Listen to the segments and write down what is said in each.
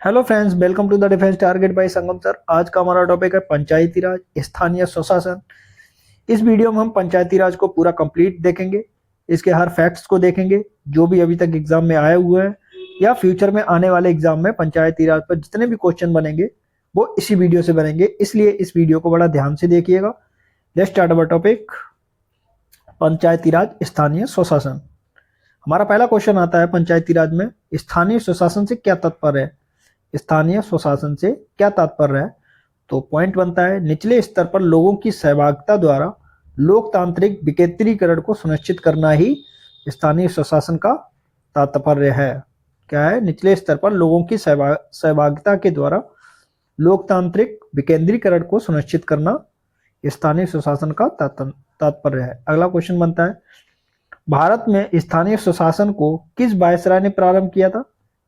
Hello friends, welcome to the defence target by Sangam sir. आज का हमारा टॉपिक है पंचायती राज स्थानीय स्वशासन। इस वीडियो में हम पंचायती राज को पूरा कंप्लीट देखेंगे। इसके हर फैक्ट्स को देखेंगे जो भी अभी तक एग्जाम में आए हुए हैं या फ्यूचर में आने वाले एग्जाम में पंचायती राज पर जितने भी क्वेश्चन बनेंगे वो इसी वीडियो से बनेंगे, इसलिए इस वीडियो को बड़ा ध्यान से देखिएगा। लेट्स स्टार्ट अवर टॉपिक, पंचायती राज स्थानीय स्वशासन। हमारा पहला क्वेश्चन आता है पंचायती राज में स्थानीय स्वशासन से क्या तात्पर्य है। स्थानीय स्वशासन से क्या तात्पर्य है? तो पॉइंट बनता है निचले स्तर पर लोगों की सहभागिता द्वारा लोकतांत्रिक विकेंद्रीकरण को सुनिश्चित करना ही स्थानीय स्वशासन का तात्पर्य है। क्या है? निचले स्तर पर लोगों की सहभागिता के द्वारा लोकतांत्रिक विकेंद्रीकरण को सुनिश्चित करना स्थानीय स्वशासन का तात्पर्य है। अगला क्वेश्चन बनता है भारत में स्थानीय स्वशासन को किस वायसराय ने प्रारंभ किया था?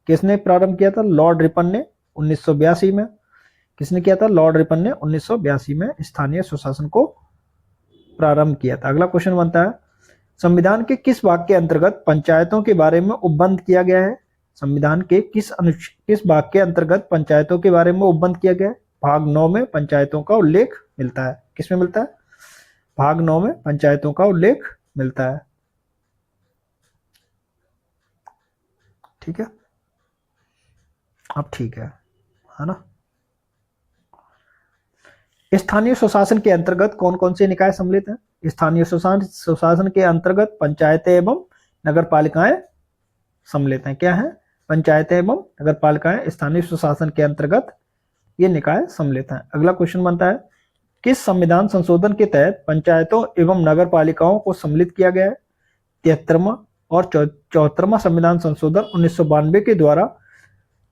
किसने प्रारंभ किया था? लॉर्ड रिपन ने 1982 में। किसने किया था? लॉर्ड रिपन ने 1982 में स्थानीय स्वशासन को प्रारंभ किया था। अगला क्वेश्चन बनता है संविधान के किस भाग के अंतर्गत पंचायतों के बारे में उपबंध किया गया है? संविधान के किस भाग के अंतर्गत पंचायतों के बारे में उपबंध किया गया है? भाग 9 में पंचायतों का उल्लेख मिलता है। किसमें मिलता है? भाग 9 में पंचायतों का उल्लेख मिलता है। ठीक है, अब ठीक है ना। स्थानीय स्वशासन के अंतर्गत कौन कौन से निकाय सम्मिलित हैं? स्थानीय स्वशासन के अंतर्गत पंचायतें एवं नगर पालिकाएं सम्मिलित हैं। क्या है? पंचायतें एवं नगर पालिकाएं स्थानीय स्वशासन के अंतर्गत ये निकाय सम्मिलित हैं। अगला क्वेश्चन बनता है किस संविधान संशोधन के तहत पंचायतों एवं नगर पालिकाओं को सम्मिलित किया गया है? 73वां और 74वां संविधान संशोधन 1992 के द्वारा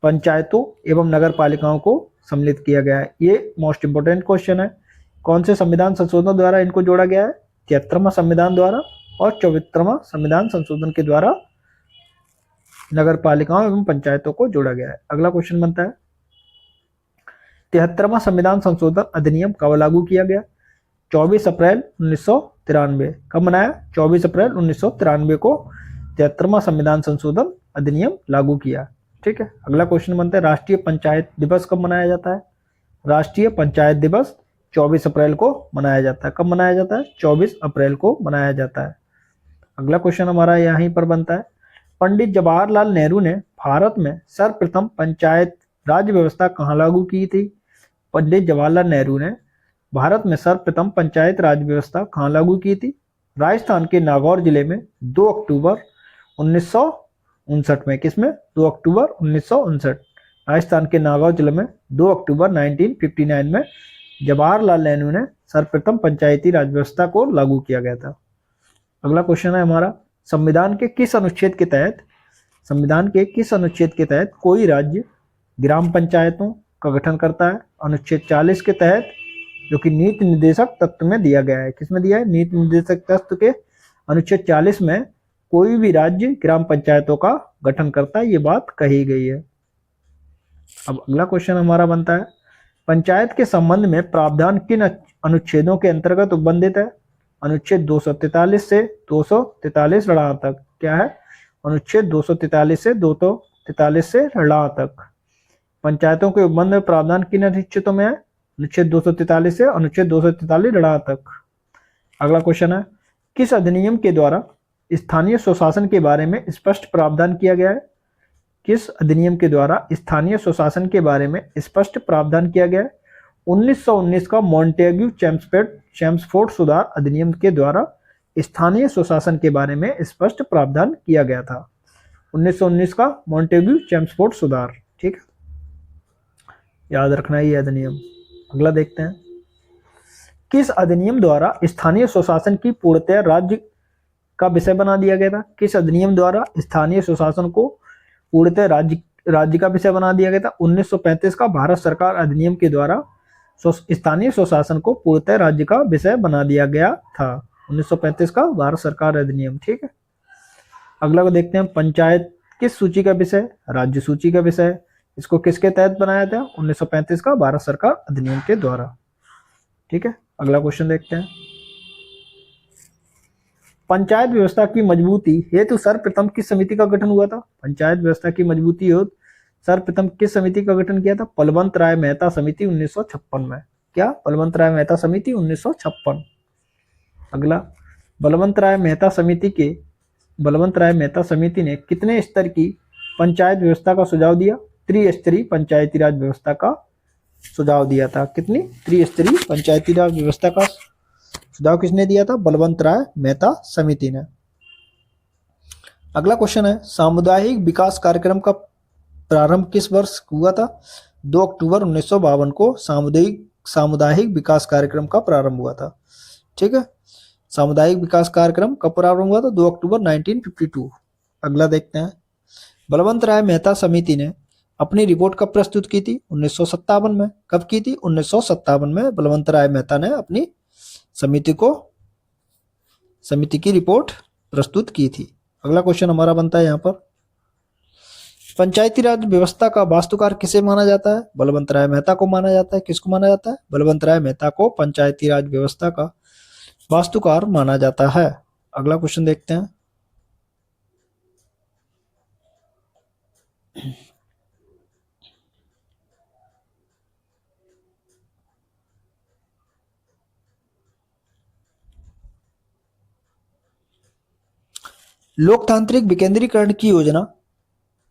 पंचायतों एवं नगर पालिकाओं को सम्मिलित किया गया है। ये मोस्ट इंपोर्टेंट क्वेश्चन है। कौन से संविधान संशोधन द्वारा इनको जोड़ा गया है? 73वां संविधान द्वारा और 74वां संविधान संशोधन के द्वारा नगर पालिकाओं एवं पंचायतों को जोड़ा गया है। अगला क्वेश्चन बनता है 73वां संविधान संशोधन अधिनियम कब लागू किया गया? 24 अप्रैल 1993। कब मनाया? 24 अप्रैल 1993 को 73वां संविधान संशोधन अधिनियम लागू किया। ठीक है, अगला क्वेश्चन बनता है राष्ट्रीय पंचायत दिवस कब मनाया जाता है? राष्ट्रीय पंचायत दिवस 24 अप्रैल को मनाया जाता है। कब मनाया जाता है? 24 अप्रैल को मनाया जाता है। अगला क्वेश्चन हमारा यहीं पर बनता है पंडित जवाहरलाल नेहरू ने भारत में सर्वप्रथम पंचायत राज व्यवस्था कहाँ लागू की थी? पंडित जवाहरलाल नेहरू ने भारत में सर्वप्रथम पंचायत राज व्यवस्था कहाँ लागू की थी? राजस्थान के नागौर जिले में 2 अक्टूबर 1959 में। किसमें? 2 अक्टूबर 1959। राजस्थान के नागौर जिले में 2 अक्टूबर 1959 में जवाहरलाल नेहरू ने सर्वप्रथम पंचायती राज व्यवस्था को लागू किया गया था। अगला क्वेश्चन है हमारा संविधान के किस अनुच्छेद के तहत कोई राज्य ग्राम पंचायतों का गठन करता है? अनुच्छेद 40 के तहत, जो कि नीति निर्देशक तत्व में दिया गया है। किसमें दिया है? नीति निर्देशक तत्व के अनुच्छेद 40 में कोई भी राज्य ग्राम पंचायतों का गठन करता है, ये बात कही गई है। अब अगला क्वेश्चन हमारा बनता है पंचायत के संबंध में प्रावधान किन अनुच्छेदों के अंतर्गत उपबंधित है? अनुच्छेद 243 से 243 लड़ाव तक। क्या है? अनुच्छेद 243 से 243 से लड़ाव तक पंचायतों के उपबंध में प्रावधान किन अनुच्छेदों में है? अनुच्छेद 243 से अनुच्छेद 243 लड़ाव तक। अगला क्वेश्चन है किस अधिनियम के द्वारा स्थानीय स्वशासन के बारे में स्पष्ट प्रावधान किया गया है? किस अधिनियम के द्वारा स्थानीय स्वशासन के बारे में स्पष्ट प्रावधान किया गया है? 1919 का मॉन्टेग्यू चैम्सफोर्ड सुधार अधिनियम के द्वारा स्थानीय स्वशासन के बारे में स्पष्ट प्रावधान किया गया था। 1919 का मॉन्टेग्यू चैम्सफोर्ड सुधार। ठीक है, याद रखना ये अधिनियम। अगला देखते हैं किस अधिनियम द्वारा स्थानीय स्वशासन की पूर्णतः राज्य का विषय बना दिया गया था? किस अधिनियम द्वारा स्थानीय स्वशासन को पूर्णतः राज्य का विषय बना दिया गया था? 1935 का भारत सरकार अधिनियम के द्वारा स्थानीय स्वशासन को पूर्णतः राज्य का विषय बना दिया गया था। 1935 का भारत सरकार अधिनियम। ठीक है, अगला को देखते हैं पंचायत किस सूची का विषय? राज्य सूची का विषय। इसको किसके तहत बनाया था? 1935 का भारत सरकार अधिनियम के द्वारा। ठीक है, अगला क्वेश्चन देखते हैं पंचायत व्यवस्था की मजबूती हेतु सर्वप्रथम किस समिति का गठन हुआ था? पंचायत व्यवस्था की मजबूती हेतु सर्वप्रथम किस समिति का गठन किया था? बलवंत राय मेहता समिति 1956 में। क्या? बलवंत राय मेहता समिति 1956। अगला, बलवंत राय मेहता समिति ने कितने स्तर की पंचायत व्यवस्था का सुझाव दिया? त्रिस्तरीय पंचायती राज व्यवस्था का सुझाव दिया था। कितनी? त्रिस्तरीय पंचायती राज व्यवस्था का सुझाव किसने दिया था? बलवंत राय मेहता समिति ने। अगला क्वेश्चन है, सामुदायिक विकास कार्यक्रम का प्रारंभ किस वर्ष हुआ था? 2 अक्टूबर 1952 को सामुदायिक विकास कार्यक्रम का प्रारंभ हुआ था। ठीक है, सामुदायिक विकास कार्यक्रम कब प्रारंभ हुआ था? 2 अक्टूबर 1952। अगला देखते हैं, बलवंत राय मेहता समिति ने अपनी रिपोर्ट कब प्रस्तुत की थी? 1957 में। कब की थी? 1957 में बलवंत राय मेहता ने अपनी समिति की रिपोर्ट प्रस्तुत की थी। अगला क्वेश्चन हमारा बनता है यहाँ पर, पंचायती राज व्यवस्था का वास्तुकार किसे माना जाता है? बलवंत राय मेहता को माना जाता है। किसको माना जाता है? बलवंत राय मेहता को पंचायती राज व्यवस्था का वास्तुकार माना जाता है। अगला क्वेश्चन देखते हैं, लोकतांत्रिक विकेंद्रीकरण की योजना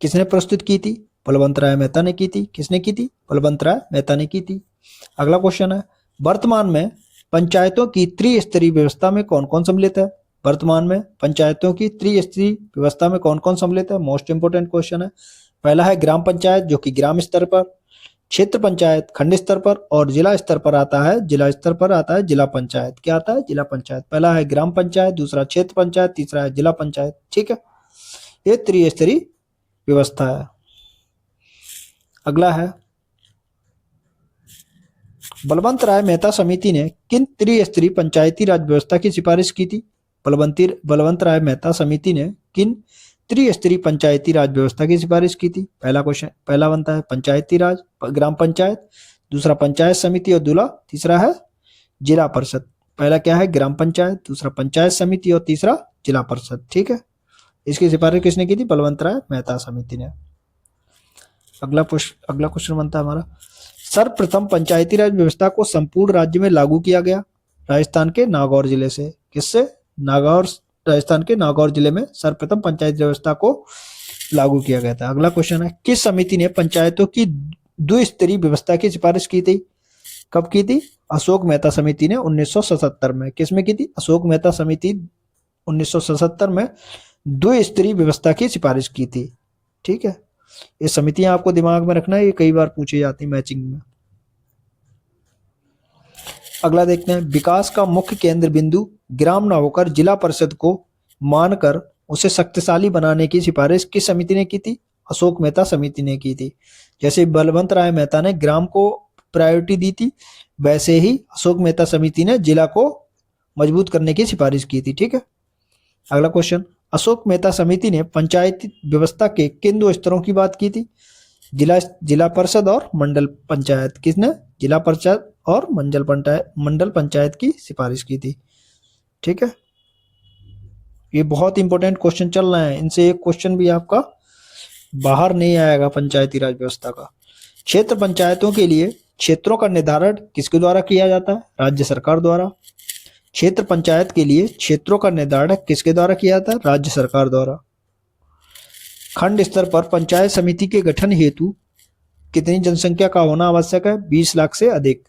किसने प्रस्तुत की थी? बलवंत राय मेहता ने की थी। किसने की थी? बलवंत राय मेहता ने की थी। अगला क्वेश्चन है, वर्तमान में पंचायतों की त्रिस्तरीय व्यवस्था में कौन कौन सम्मिलित है? वर्तमान में पंचायतों की त्रिस्तरीय व्यवस्था में कौन कौन सम्मिलित है? मोस्ट इंपोर्टेंट क्वेश्चन है। पहला है ग्राम पंचायत, जो कि ग्राम स्तर पर, क्षेत्र पंचायत खंड स्तर पर, और जिला स्तर पर आता है जिला पंचायत। क्या आता है? जिला पंचायत। पहला है ग्राम पंचायत, दूसरा क्षेत्र पंचायत, तीसरा है जिला पंचायत। ठीक है, ये त्रिस्तरीय व्यवस्था है। अगला है, बलवंत राय मेहता समिति ने किन त्रिस्तरीय पंचायती राज व्यवस्था की सिफारिश की थी? बलवंत राय मेहता समिति ने किन त्रिस्तरीय पंचायती राज व्यवस्था की सिफारिश की थी? पहला बनता है पंचायती राज, ग्राम पंचायत, दूसरा पंचायत समिति और तीसरा है जिला परिषद। पहला क्या है? ग्राम पंचायत, दूसरा पंचायत समिति और तीसरा जिला परिषद। ठीक है, इसकी सिफारिश किसने की थी? बलवंत राय मेहता समिति ने। अगला क्वेश्चन बनता है हमारा, सर्वप्रथम पंचायती राज व्यवस्था को संपूर्ण राज्य में लागू किया गया राजस्थान के नागौर जिले से। किससे? राजस्थान के नागौर जिले में सर्वप्रथम पंचायती व्यवस्था को लागू किया गया था। अगला क्वेश्चन है, किस समिति ने पंचायतों की द्विस्तरीय व्यवस्था की सिफारिश की थी? कब की थी? अशोक मेहता समिति ने 1977 में। किसमें की थी? अशोक मेहता समिति 1977 में द्विस्तरीय व्यवस्था की सिफारिश की थी। ठीक है, ये समितियां आपको दिमाग में रखना है, ये कई बार पूछी जाती मैचिंग में। अगला देखते हैं, विकास का मुख्य केंद्र बिंदु ग्राम न होकर जिला परिषद को मानकर उसे शक्तिशाली बनाने की सिफारिश किस समिति ने की थी? अशोक मेहता समिति ने की थी। जैसे बलवंत राय मेहता ने ग्राम को प्रायोरिटी दी थी, वैसे ही अशोक मेहता समिति ने जिला को मजबूत करने की सिफारिश की थी। ठीक है, अगला क्वेश्चन, अशोक मेहता समिति ने पंचायती व्यवस्था के किन 2 स्तरों की बात की थी? जिला परिषद और मंडल पंचायत। किसने? जिला परिषद और मंडल पंचायत की सिफारिश की थी। ठीक है, ये बहुत इंपॉर्टेंट क्वेश्चन चल रहे हैं, इनसे एक क्वेश्चन भी आपका बाहर नहीं आएगा पंचायती राज व्यवस्था का। क्षेत्र पंचायतों के लिए क्षेत्रों का निर्धारण किसके द्वारा किया जाता है? राज्य सरकार द्वारा। क्षेत्र पंचायत के लिए क्षेत्रों का निर्धारण किसके द्वारा किया जाता है? राज्य सरकार द्वारा। खंड स्तर पर पंचायत समिति के गठन हेतु कितनी जनसंख्या का होना आवश्यक है? 20 लाख से अधिक।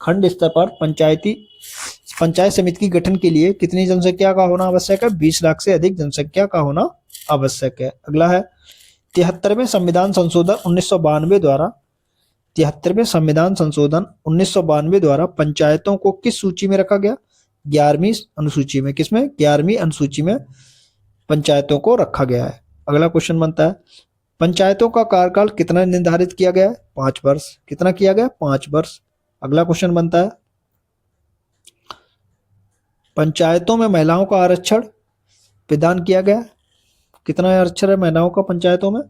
खंड स्तर पर पंचायत समिति के गठन के लिए कितनी जनसंख्या का होना आवश्यक है? 20 लाख से अधिक जनसंख्या का होना आवश्यक है। अगला है, 73वें संविधान संशोधन 1992 द्वारा पंचायतों को किस सूची में रखा गया? 11वीं अनुसूची में। किसमें? 11वीं अनुसूची में पंचायतों को रखा गया है। अगला क्वेश्चन बनता है, पंचायतों का कार्यकाल कितना निर्धारित किया गया है? 5 वर्ष। कितना किया गया? 5 वर्ष। अगला क्वेश्चन बनता है, पंचायतों में महिलाओं का आरक्षण प्रदान किया गया। कितना आरक्षण है महिलाओं का पंचायतों में?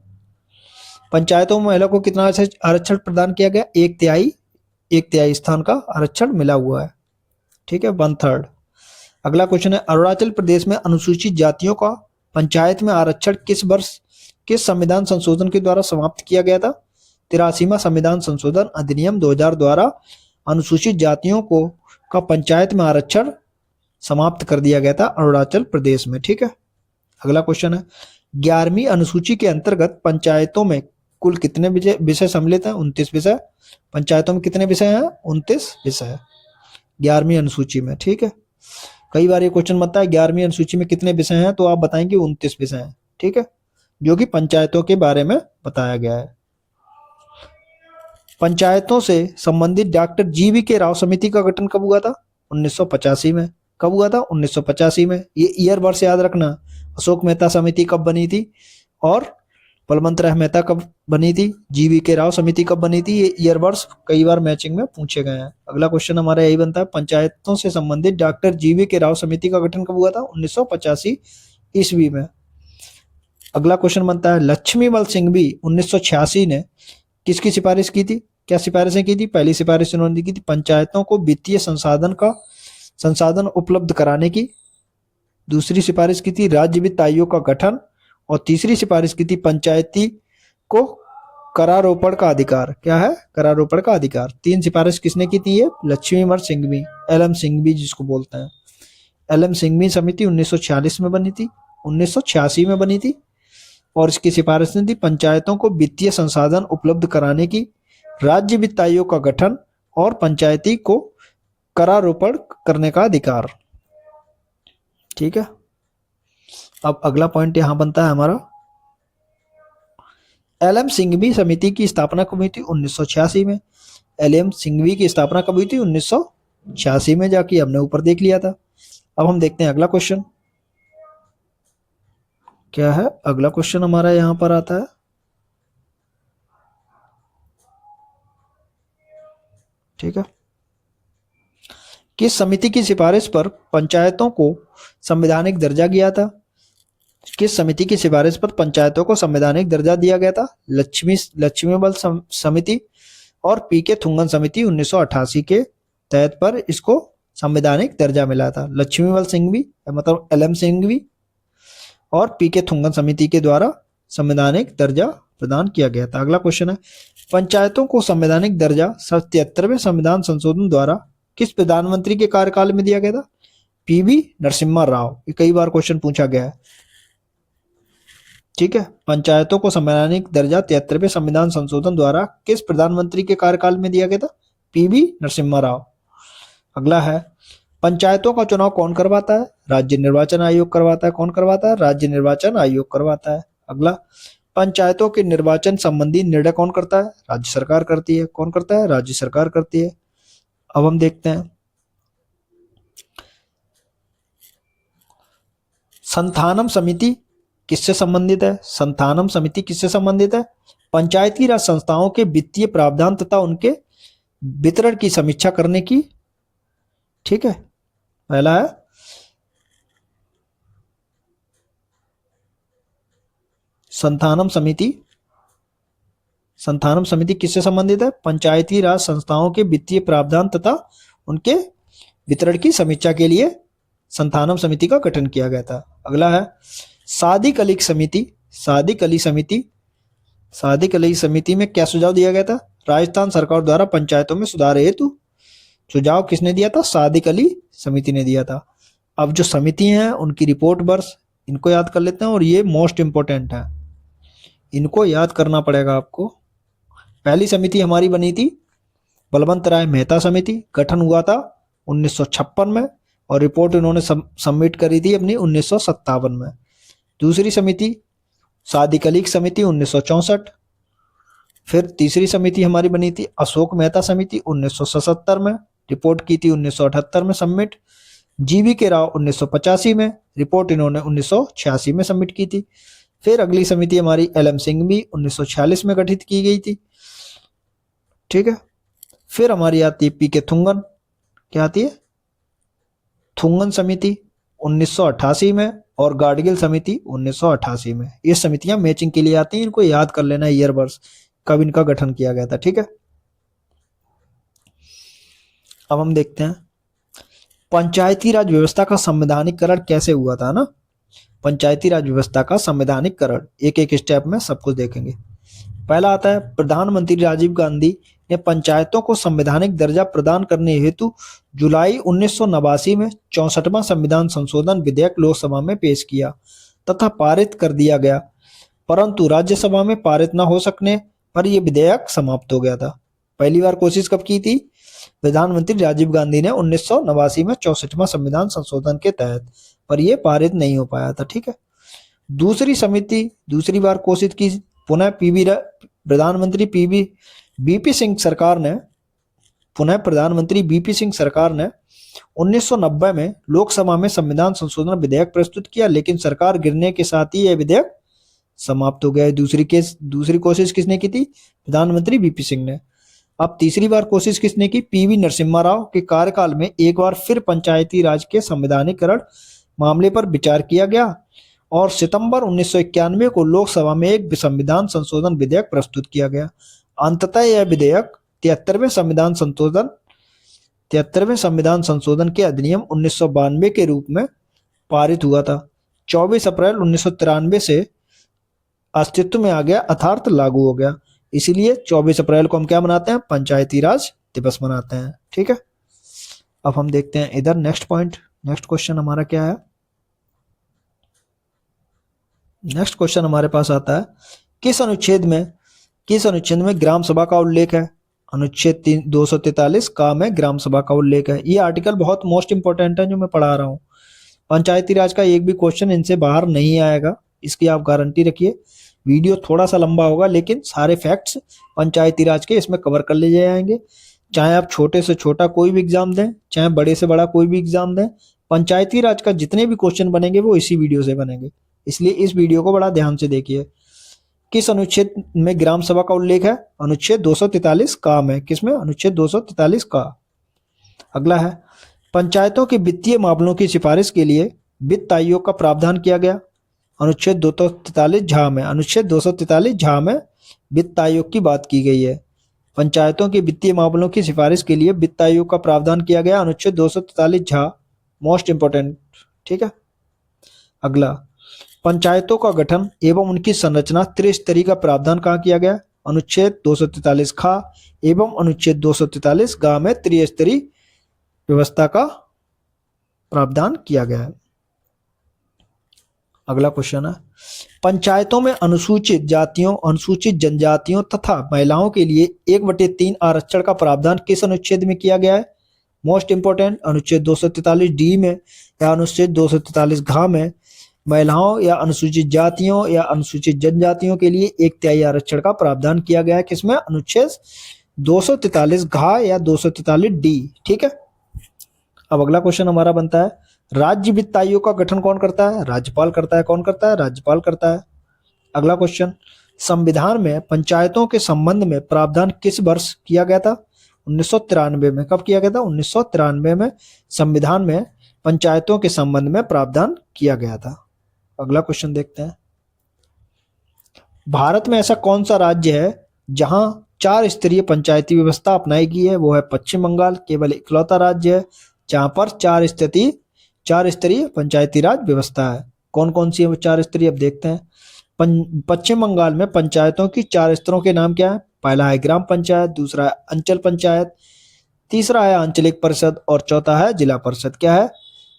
पंचायतों में महिलाओं को कितना आरक्षण प्रदान किया गया? 1/3 स्थान का आरक्षण मिला हुआ है। ठीक है, 1/3। अगला क्वेश्चन है, अरुणाचल प्रदेश में अनुसूचित जातियों का पंचायत में आरक्षण किस वर्ष किस संविधान संशोधन के द्वारा समाप्त किया गया था? 83वां संविधान संशोधन अधिनियम 2000 द्वारा अनुसूचित जातियों को का पंचायत में आरक्षण समाप्त कर दिया गया था अरुणाचल प्रदेश में। ठीक है, अगला क्वेश्चन है 11वीं अनुसूची के अंतर्गत पंचायतों में कुल कितने विषय सम्मिलित हैं? 29 विषय। पंचायतों में कितने विषय हैं? 29 विषय 11वीं अनुसूची में। ठीक है, कई बार ये क्वेश्चन बनता है 11वीं अनुसूची में कितने विषय हैं, तो आप बताएंगे 29 विषय हैं। ठीक है, जो कि पंचायतों के बारे में बताया गया है। पंचायतों से संबंधित डॉक्टर जीवी के राव समिति का गठन कब हुआ था? 1985 में। कब हुआ था? 1985 में। ये ईयर वर्ष याद रखना। अशोक मेहता समिति कब बनी थी और बलवंत राय मेहता कब बनी थी? जीवी के राव समिति कब बनी थी? ये ईयर वर्ष कई बार मैचिंग में पूछे गए हैं। अगला क्वेश्चन हमारा यही बनता है, पंचायतों से संबंधित डॉक्टर जीवी के राव समिति का गठन कब हुआ था? 1985 ईस्वी में। अगला क्वेश्चन बनता है, लक्ष्मीमल सिंघवी 1986 ने किसकी सिफारिश की थी? क्या सिफारिशें की थी? पहली सिफारिश उन्होंने की थी पंचायतों को वित्तीय संसाधन उपलब्ध कराने की। दूसरी सिफारिश की थी राज्य वित्त आयोग का गठन और तीसरी सिफारिश की थी पंचायती को करारोपण का अधिकार। क्या है? करारोपण का अधिकार। 3 सिफारिश किसने की थी? ये लक्ष्मीमल सिंघवी, एलएम सिंघवी जिसको बोलते हैं। एलएम सिंघवी समिति 1946 में बनी थी, 1986 में बनी थी और इसकी सिफारिश ने थी पंचायतों को वित्तीय संसाधन उपलब्ध कराने की, राज्य वित्त आयोग का गठन और पंचायती को करारोपण करने का अधिकार। ठीक है, अब अगला पॉइंट यहां बनता है हमारा, एलएम सिंघवी समिति की स्थापना कब हुई थी? 1986 में। एलएम सिंघवी की स्थापना कब हुई थी? 1986 में, जाके हमने ऊपर देख लिया था। अब हम देखते हैं अगला क्वेश्चन क्या है। अगला क्वेश्चन हमारा यहां पर आता है, ठीक है, किस समिति की सिफारिश पर पंचायतों को संवैधानिक दर्जा दिया था? किस समिति की सिफारिश पर पंचायतों को संवैधानिक दर्जा दिया गया था? लक्ष्मीमल समिति और पीके थुंगन समिति 1988 के तहत पर इसको संवैधानिक दर्जा मिला था। लक्ष्मीमल सिंघवी मतलब एलएम सिंघवी और पीके थुंगन समिति के द्वारा संवैधानिक दर्जा प्रदान किया गया था। अगला क्वेश्चन है, पंचायतों को संवैधानिक दर्जा 73वें संविधान संशोधन द्वारा किस प्रधानमंत्री के कार्यकाल में दिया गया था? पीवी नरसिम्हा राव। ये कई बार क्वेश्चन पूछा गया है। ठीक है, पंचायतों को संवैधानिक दर्जा 73वें संविधान संशोधन द्वारा किस प्रधानमंत्री के कार्यकाल में दिया गया था? पीवी नरसिम्हा राव। अगला है, पंचायतों का चुनाव कौन करवाता है? राज्य निर्वाचन आयोग करवाता है। कौन करवाता है? राज्य निर्वाचन आयोग करवाता है। अगला, पंचायतों के निर्वाचन संबंधी निर्णय कौन करता है? राज्य सरकार करती है। कौन करता है? राज्य सरकार करती है। अब हम देखते हैं, संथानम समिति किससे संबंधित है? संथानम समिति किससे संबंधित है? पंचायती राज संस्थाओं के वित्तीय प्रावधान तथा उनके वितरण की समीक्षा करने की। ठीक है, पहला है संथानम समिति। संथानम समिति किससे संबंधित है? पंचायती राज संस्थाओं के वित्तीय प्रावधान तथा उनके वितरण की समीक्षा के लिए संथानम समिति का गठन किया गया था। अगला है सादिक अली समिति। सादिक अली समिति, सादिक अली समिति में क्या सुझाव दिया गया था? राजस्थान सरकार द्वारा पंचायतों में सुधार हेतु सुझाव किसने दिया था? सादिक अली समिति ने दिया था। अब जो समिति हैं उनकी रिपोर्ट वर्ष, इनको याद कर लेते हैं और ये मोस्ट इंपोर्टेंट है, इनको याद करना पड़ेगा आपको। पहली समिति हमारी बनी थी बलवंत राय मेहता समिति, गठन हुआ था 1956 में और रिपोर्ट इन्होंने सबमिट करी थी अपनी 1957 में। दूसरी समिति सादिक अली समिति 1964। फिर तीसरी समिति हमारी बनी थी अशोक मेहता समिति 1977 में, रिपोर्ट की थी 1978 में सबमिट। जीवी के राव 1985 में, रिपोर्ट इन्होंने 1986 में सबमिट की थी। फिर अगली समिति हमारी एलएम सिंघवी 1946 में गठित की गई थी। ठीक है, फिर हमारी आती है पीके थुंगन, क्या आती है? थुंगन समिति 1988 में और गाडगिल समिति 1988 में। ये समितियां मैचिंग के लिए आती हैं, इनको याद कर लेना ईयर वर्ष कब इनका गठन किया गया था। ठीक है, अब हम देखते हैं पंचायती राज व्यवस्था का संवैधानिकरण कैसे हुआ था ना। पंचायती राज व्यवस्था का संवैधानिकरण एक एक स्टेप में सब कुछ देखेंगे। पहला आता है, प्रधानमंत्री राजीव गांधी ने पंचायतों को संवैधानिक दर्जा प्रदान करने हेतु जुलाई 1989 में 64वां संविधान संशोधन विधेयक लोकसभा में पेश किया तथा पारित कर दिया गया, परंतु राज्यसभा में पारित न हो सकने पर यह विधेयक समाप्त हो गया था। पहली बार कोशिश कब की थी? प्रधानमंत्री राजीव गांधी ने 1989 में 64वां संविधान संशोधन के तहत, पर यह पारित नहीं हो पाया था। ठीक है। दूसरी बार कोशिश की पुनः प्रधानमंत्री बीपी सिंह सरकार ने 1990 में लोकसभा में संविधान संशोधन विधेयक प्रस्तुत किया, लेकिन सरकार गिरने के साथ ही यह विधेयक समाप्त हो गया। दूसरी कोशिश किसने की थी? प्रधानमंत्री बीपी सिंह ने। अब तीसरी बार कोशिश किसने की? पीवी नरसिम्हा राव के कार्यकाल में एक बार फिर पंचायती राज के संवैधानिकरण मामले पर विचार किया गया और सितंबर 1991 को लोकसभा में एक संविधान संशोधन विधेयक प्रस्तुत किया गया। अंततः यह विधेयक 73वें संविधान संशोधन के अधिनियम 1992 के रूप में पारित हुआ था। 24 अप्रैल 1993 से अस्तित्व में आ गया, अर्थात लागू हो गया। इसीलिए 24 अप्रैल को हम क्या मनाते हैं? पंचायती राज दिवस मनाते हैं। ठीक है। अब हम देखते हैं इधर नेक्स्ट क्वेश्चन हमारा क्या है। नेक्स्ट क्वेश्चन हमारे पास आता है, किस अनुच्छेद में ग्राम सभा का उल्लेख है? अनुच्छेद 243 का में ग्राम सभा का उल्लेख है। ये आर्टिकल बहुत मोस्ट इंपोर्टेंट है जो मैं पढ़ा रहा हूँ। पंचायती राज का एक भी क्वेश्चन इनसे बाहर नहीं आएगा, इसकी आप गारंटी रखिए। वीडियो थोड़ा सा लंबा होगा, लेकिन सारे फैक्ट्स पंचायती राज के इसमें कवर कर ले जाएंगे। चाहे आप छोटे से छोटा कोई भी एग्जाम दें, चाहे बड़े से बड़ा कोई भी एग्जाम दें, पंचायती राज का जितने भी क्वेश्चन बनेंगे वो इसी वीडियो से बनेंगे। इसलिए इस वीडियो को बड़ा ध्यान से देखिए। किस अनुच्छेद में ग्राम सभा का उल्लेख है? अनुच्छेद 243 का में। किसमें? अनुच्छेद 243 का। अगला है, पंचायतों के वित्तीय मामलों की सिफारिश के लिए वित्त आयोग का प्रावधान किया गया। अनुच्छेद 243 झा में। अनुच्छेद 243 झा में वित्त आयोग की बात की गई है। पंचायतों के वित्तीय मामलों की सिफारिश के लिए वित्त आयोग का प्रावधान किया गया, अनुच्छेद 243 झा, मोस्ट इंपोर्टेंट। ठीक है। अगला, पंचायतों का गठन एवं उनकी संरचना त्रिस्तरीय का प्रावधान कहाँ किया गया? अनुच्छेद 243 खा एवं अनुच्छेद 243 गा में त्रिस्तरीय व्यवस्था का प्रावधान किया गया है। अगला क्वेश्चन है, पंचायतों में अनुसूचित जातियों, अनुसूचित जनजातियों तथा महिलाओं के लिए 1/3 आरक्षण का प्रावधान किस अनुच्छेद में किया गया है? मोस्ट इंपोर्टेंट, अनुच्छेद 243 डी में या अनुच्छेद 243 घ में महिलाओं या अनुसूचित जातियों या अनुसूचित जनजातियों के लिए 1/3 आरक्षण का प्रावधान किया गया है। किसमें? अनुच्छेद 243 घ या 243 डी। ठीक है। अब अगला क्वेश्चन हमारा बनता है, राज्य वित्त आयोग का गठन कौन करता है? राज्यपाल करता है। कौन करता है? राज्यपाल करता है। अगला क्वेश्चन, संविधान में पंचायतों के संबंध में प्रावधान किस वर्ष किया गया था? 1993 में। कब किया गया था? 1993 में संविधान में पंचायतों के संबंध में प्रावधान किया गया था। अगला क्वेश्चन देखते हैं, भारत में ऐसा कौन सा राज्य है जहां 4 स्तरीय पंचायती व्यवस्था अपनाई गई है? वो है पश्चिम बंगाल। केवल इकलौता राज्य है जहां पर 4 स्तरीय पंचायती राज व्यवस्था है। कौन कौन सी है 4 स्तरीय? अब देखते हैं। पश्चिम बंगाल में पंचायतों की 4 स्तरों के नाम क्या है? पहला है ग्राम पंचायत, दूसरा है अंचल पंचायत, तीसरा है आंचलिक परिषद और चौथा है जिला परिषद। क्या है?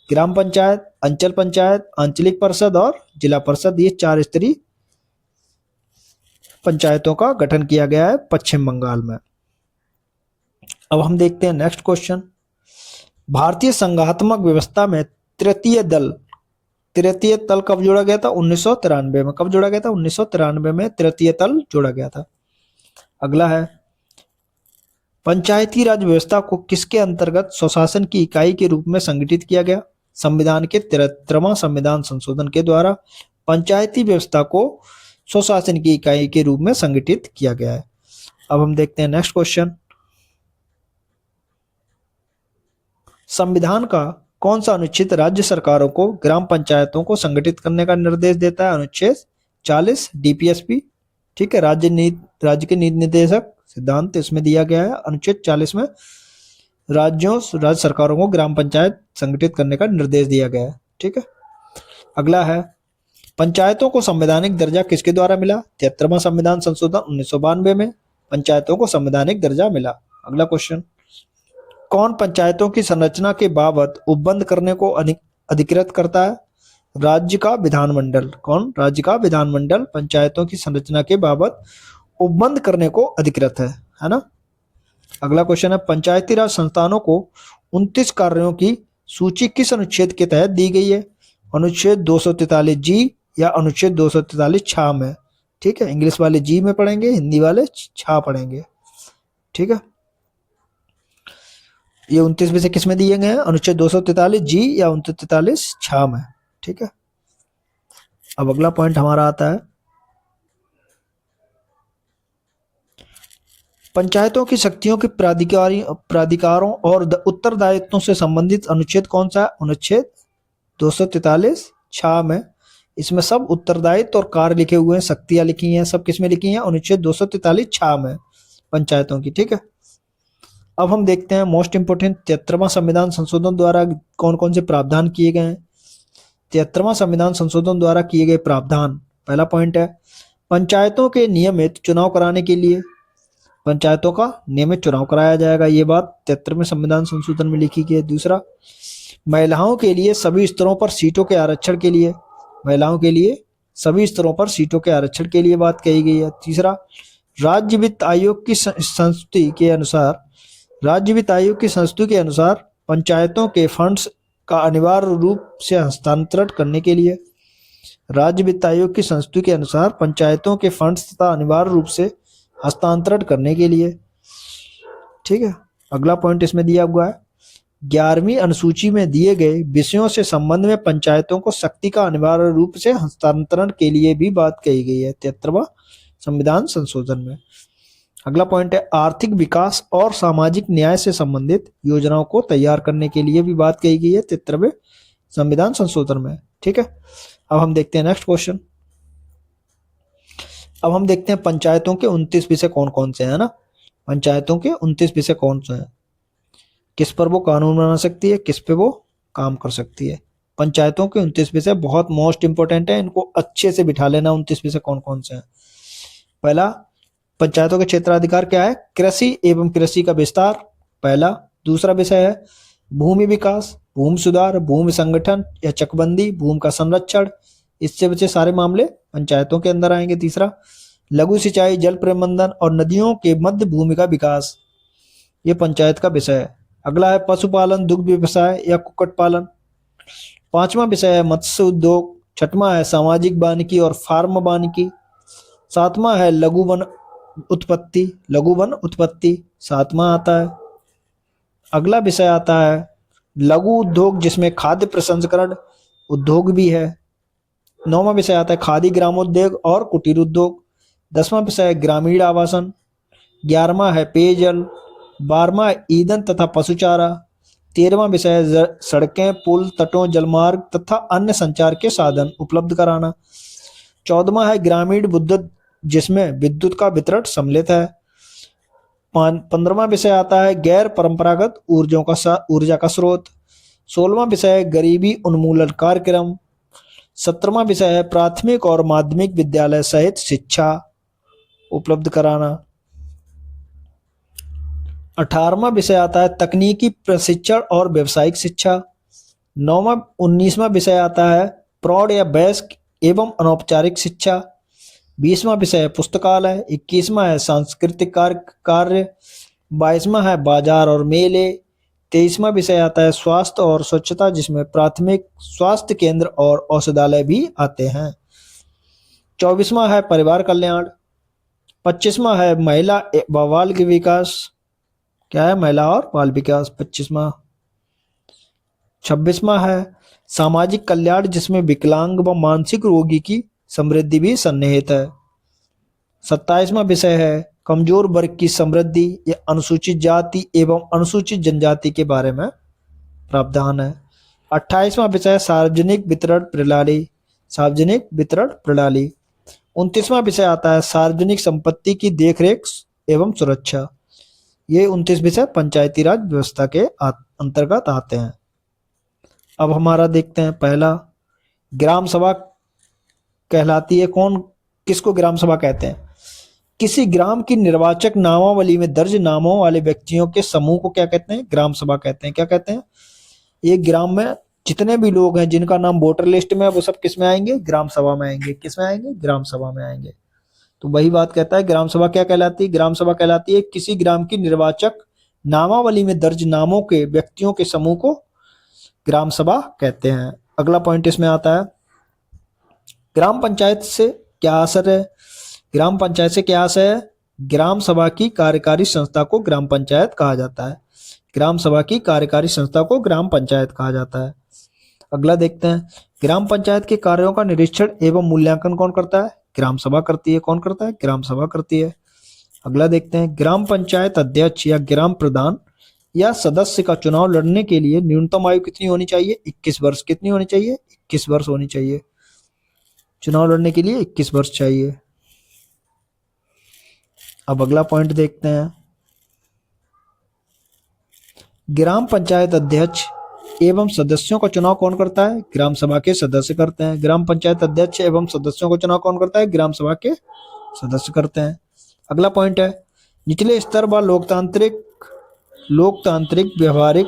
ग्राम पंचायत, अंचल पंचायत, आंचलिक परिषद और जिला परिषद। ये 4 स्तरीय पंचायतों का गठन किया गया है पश्चिम बंगाल में। अब हम देखते हैं नेक्स्ट क्वेश्चन, भारतीय संघात्मक व्यवस्था में तृतीय तल कब जोड़ा गया था? 1993 में। कब जोड़ा गया था? 1993 में तृतीय तल जोड़ा गया था। अगला है, पंचायती राज व्यवस्था को किसके अंतर्गत स्वशासन की इकाई के रूप में संगठित किया गया? संविधान के 73वां संविधान संशोधन के द्वारा पंचायती व्यवस्था को स्वशासन की इकाई के रूप में संगठित किया गया है। अब हम देखते हैं नेक्स्ट क्वेश्चन, संविधान का कौन सा अनुच्छेद राज्य सरकारों को ग्राम पंचायतों को संगठित करने का निर्देश देता है? अनुच्छेद 40 डीपीएसपी। ठीक है। राज्य के नीति निर्देशक सिद्धांत इसमें दिया गया है। अनुच्छेद 40 में राज्य सरकारों को ग्राम पंचायत संगठित करने का निर्देश दिया गया है। ठीक है। अगला है, पंचायतों को संवैधानिक दर्जा किसके द्वारा मिला? 73वां संविधान संशोधन 1992 में पंचायतों को संवैधानिक दर्जा मिला। अगला क्वेश्चन, कौन पंचायतों की संरचना के बाबत उपबंध करने को अधिकृत करता है? राज्य का विधानमंडल। कौन? राज्य का विधानमंडल पंचायतों की संरचना के बाबत उपबंध करने को अधिकृत है ना। अगला क्वेश्चन है, पंचायती राज संस्थानों को 29 कार्यों की सूची किस अनुच्छेद के तहत दी गई है? अनुच्छेद 243 जी या अनुच्छेद 243 छा में। ठीक है, इंग्लिश वाले जी में पढ़ेंगे, हिंदी वाले छा पढ़ेंगे। ठीक है, ये 29 में से किस में दिए गए हैं? अनुच्छेद 243 जी या 243 छा में। ठीक है, अब अगला पॉइंट हमारा आता है, पंचायतों की शक्तियों के प्राधिकारों और उत्तरदायित्वों से संबंधित अनुच्छेद कौन सा है? अनुच्छेद 243 छा में। इसमें सब उत्तरदायित्व और कार्य लिखे हुए हैं, शक्तियां लिखी हैं, सब किसमें लिखी हैं? अनुच्छेद 243 छा में पंचायतों की। ठीक है, अब हम देखते हैं मोस्ट इंपोर्टेंट 73वां संविधान संशोधन द्वारा कौन कौन से प्रावधान किए गए हैं। 73वां संविधान संशोधन द्वारा किए गए प्रावधान, पहला पॉइंट है, पंचायतों के नियमित चुनाव कराने के लिए पंचायतों का नियमित चुनाव कराया जाएगा, ये बात 73वें संविधान संशोधन में लिखी गई है। दूसरा, महिलाओं के लिए सभी स्तरों पर सीटों के आरक्षण के लिए, महिलाओं के लिए सभी स्तरों पर सीटों के आरक्षण के लिए बात कही गई है। तीसरा, राज्य वित्त आयोग की संस्तुति के अनुसार, राज्य वित्त आयोग की संस्तुति के अनुसार पंचायतों के फंड्स का अनिवार्य रूप से हस्तांतरण करने के लिए, राज्य वित्त आयोग की संस्तुति के अनुसार पंचायतों के फंड्स तथा अनिवार्य रूप से हस्तांतरण करने के लिए। ठीक है, अगला पॉइंट इसमें दिया हुआ है, 11वीं अनुसूची में दिए गए विषयों से संबंध में पंचायतों को शक्ति का अनिवार्य रूप से हस्तांतरण के लिए भी बात कही गई है 73वां संविधान संशोधन में। अगला पॉइंट है, आर्थिक विकास और सामाजिक न्याय से संबंधित योजनाओं को तैयार करने के लिए भी बात कही गई है 73वें संविधान संशोधन में। ठीक है, अब हम देखते हैं नेक्स्ट क्वेश्चन। अब हम देखते हैं पंचायतों के 29 विषय कौन कौन से हैं ना। पंचायतों के 29 विषय कौन से हैं, किस पर वो कानून बना सकती है, किस पे वो काम कर सकती है। पंचायतों के 29 विषय बहुत मोस्ट इंपोर्टेंट है, इनको अच्छे से बिठा लेना। 29 विषय कौन कौन से हैं? पहला, पंचायतों के क्षेत्राधिकार क्या है? कृषि एवं कृषि का विस्तार पहला। दूसरा विषय है भूमि विकास, भूमि सुधार, भूमि संगठन या चकबंदी, भूमि का संरक्षण, इससे बचे सारे मामले पंचायतों के अंदर आएंगे। तीसरा, लघु सिंचाई, जल प्रबंधन और नदियों के मध्य भूमि का विकास, ये पंचायत का विषय है। अगला है पशुपालन, दुग्ध व्यवसाय या कुक्कुट पालन। पांचवा विषय है मत्स्य उद्योग। छठवां है सामाजिक वानिकी और फार्म वानिकी। सातवां है लघु वन उत्पत्ति सातवां आता है। अगला विषय आता है लघु उद्योग, जिसमें खाद्य प्रसंस्करण उद्योग भी है। 9वां विषय आता है खादी ग्रामोद्योग और कुटीर उद्योग। 10वां विषय है ग्रामीण आवासन। 11वां है पेयजल। 12वां है ईंधन तथा पशुचारा। 13वां विषय है सड़कें, पुल, तटों, जलमार्ग तथा अन्य संचार के साधन उपलब्ध कराना। 14वां है ग्रामीण विद्युत, जिसमें विद्युत का वितरण सम्मिलित है। 15वां विषय आता है गैर परंपरागत ऊर्जा का स्रोत। 16वां विषय है गरीबी उन्मूलन कार्यक्रम। 17वां विषय है प्राथमिक और माध्यमिक विद्यालय सहित शिक्षा उपलब्ध कराना। 18वां विषय आता है तकनीकी प्रशिक्षण और व्यावसायिक शिक्षा। 19वां विषय आता है प्रौढ़ या वयस्क एवं अनौपचारिक शिक्षा। 20वां विषय है पुस्तकालय। 21वां है सांस्कृतिक कार्य। 22वां है बाजार और मेले। 23वां विषय आता है स्वास्थ्य और स्वच्छता, जिसमें प्राथमिक स्वास्थ्य केंद्र और औषधालय भी आते हैं। 24वां है परिवार कल्याण। 25वां है महिला व बाल विकास। क्या है? महिला और बाल विकास 25वां। 26वां है सामाजिक कल्याण, जिसमें विकलांग व मानसिक रोगी की समृद्धि भी सन्निहित है। 27वां विषय है कमजोर वर्ग की समृद्धि या अनुसूचित जाति एवं अनुसूचित जनजाति के बारे में प्रावधान है। 28वां विषय सार्वजनिक वितरण प्रणाली। 29वां विषय आता है सार्वजनिक संपत्ति की देखरेख एवं सुरक्षा। ये 29 विषय पंचायती राज व्यवस्था के अंतर्गत आते हैं। अब हमारा देखते हैं पहला ग्राम सभा कहलाती है? कौन किसको ग्राम सभा कहते हैं? किसी ग्राम की निर्वाचक नामावली में दर्ज नामों वाले व्यक्तियों के समूह को क्या कहते हैं? ग्राम सभा कहते हैं। क्या कहते हैं? एक ग्राम में जितने भी लोग हैं जिनका नाम वोटर लिस्ट में है वो सब किस में आएंगे? ग्राम सभा में आएंगे। किस में आएंगे? ग्राम सभा में आएंगे। तो वही बात कहता है, ग्राम सभा क्या कहलाती है? ग्राम सभा कहलाती है किसी ग्राम की निर्वाचक नामावली में दर्ज नामों के व्यक्तियों के समूह को ग्राम सभा कहते हैं। अगला पॉइंट इसमें आता है, ग्राम पंचायत से क्या असर है? ग्राम पंचायत से क्या असर है? ग्राम सभा की कार्यकारी संस्था को ग्राम पंचायत कहा जाता है। ग्राम सभा की कार्यकारी संस्था को ग्राम पंचायत कहा जाता है। अगला देखते हैं, ग्राम पंचायत के कार्यों का निरीक्षण एवं मूल्यांकन कौन करता है? ग्राम सभा करती है। कौन करता है? ग्राम सभा करती है। अगला देखते हैं, ग्राम पंचायत अध्यक्ष या ग्राम प्रधान या सदस्य का चुनाव लड़ने के लिए न्यूनतम आयु कितनी होनी चाहिए? 21 वर्ष। कितनी होनी चाहिए? 21 वर्ष होनी चाहिए। चुनाव लड़ने के लिए 21 वर्ष चाहिए। अब अगला पॉइंट देखते हैं, ग्राम पंचायत अध्यक्ष एवं सदस्यों का चुनाव कौन करता है? ग्राम सभा के सदस्य करते हैं। ग्राम पंचायत अध्यक्ष एवं सदस्यों का चुनाव कौन करता है? ग्राम सभा के सदस्य करते हैं। अगला पॉइंट है, निचले स्तर पर लोकतांत्रिक व्यवहारिक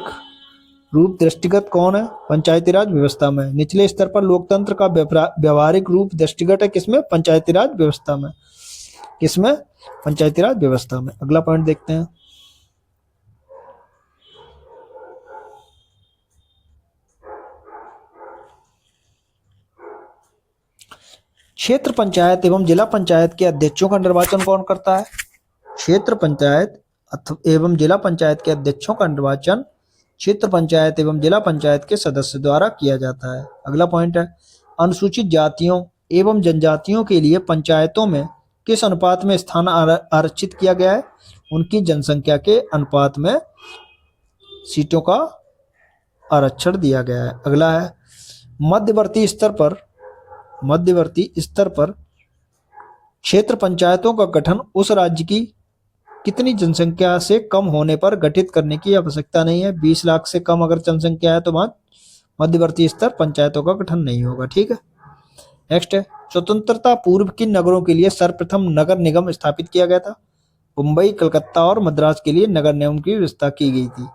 रूप दृष्टिगत कौन है? पंचायती राज व्यवस्था में। निचले स्तर पर लोकतंत्र का व्यवहारिक रूप दृष्टिगत है किसमें? पंचायती राज व्यवस्था में। किसमें? पंचायती राज व्यवस्था में। अगला पॉइंट देखते हैं, क्षेत्र पंचायत एवं जिला पंचायत के अध्यक्षों का निर्वाचन कौन करता है? क्षेत्र पंचायत एवं जिला पंचायत के अध्यक्षों का निर्वाचन क्षेत्र पंचायत एवं जिला पंचायत के सदस्य द्वारा किया जाता है। अगला पॉइंट है, अनुसूचित जातियों एवं जनजातियों के लिए पंचायतों में किस अनुपात में स्थान आरक्षित किया गया है? उनकी जनसंख्या के अनुपात में सीटों का आरक्षण दिया गया है। अगला है, मध्यवर्ती स्तर पर क्षेत्र पंचायतों का गठन उस राज्य की कितनी जनसंख्या से कम होने पर गठित करने की आवश्यकता नहीं है। 20 लाख से कम अगर जनसंख्या है तो वहां मध्यवर्ती स्तर पंचायतों का गठन नहीं होगा। ठीक है। नेक्स्ट है, स्वतंत्रता पूर्व किन नगरों के लिए सर्वप्रथम नगर निगम स्थापित किया गया था? मुंबई, कलकत्ता और मद्रास के लिए नगर निगम की व्यवस्था की गई थी।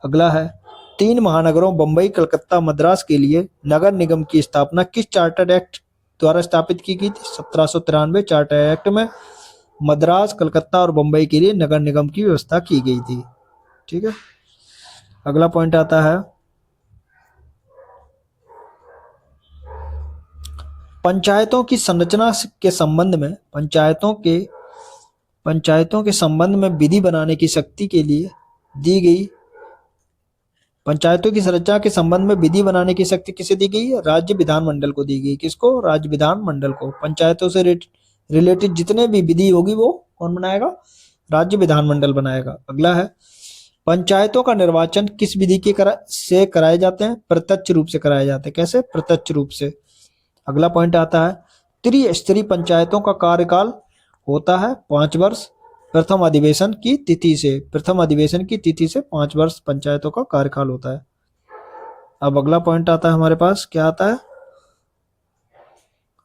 अगला है, 3 महानगरों बंबई, कलकत्ता, मद्रास के लिए नगर निगम की स्थापना किस चार्टर एक्ट द्वारा स्थापित की गई थी? 1793 चार्टर एक्ट में मद्रास, कलकत्ता और बंबई के लिए नगर निगम की व्यवस्था की गई थी। ठीक है। अगला पॉइंट आता है, पंचायतों की संरचना के संबंध में पंचायतों के संबंध में विधि बनाने की शक्ति के लिए दी गई पंचायतों की संरचना के संबंध में विधि बनाने की शक्ति किसे दी गई है? राज्य विधानमंडल को दी गई। किसको? राज्य विधानमंडल को। पंचायतों से रिलेटेड जितने भी विधि होगी वो कौन बनाएगा? राज्य विधानमंडल बनाएगा। अगला है, पंचायतों का निर्वाचन किस विधि से कराए जाते हैं? प्रत्यक्ष रूप से कराए जाते हैं। कैसे? प्रत्यक्ष रूप से। अगला पॉइंट आता है, त्रिस्तरीय पंचायतों का कार्यकाल होता है 5 वर्ष। प्रथम अधिवेशन की तिथि से 5 वर्ष पंचायतों का कार्यकाल होता है। अब अगला पॉइंट आता है हमारे पास, क्या आता है?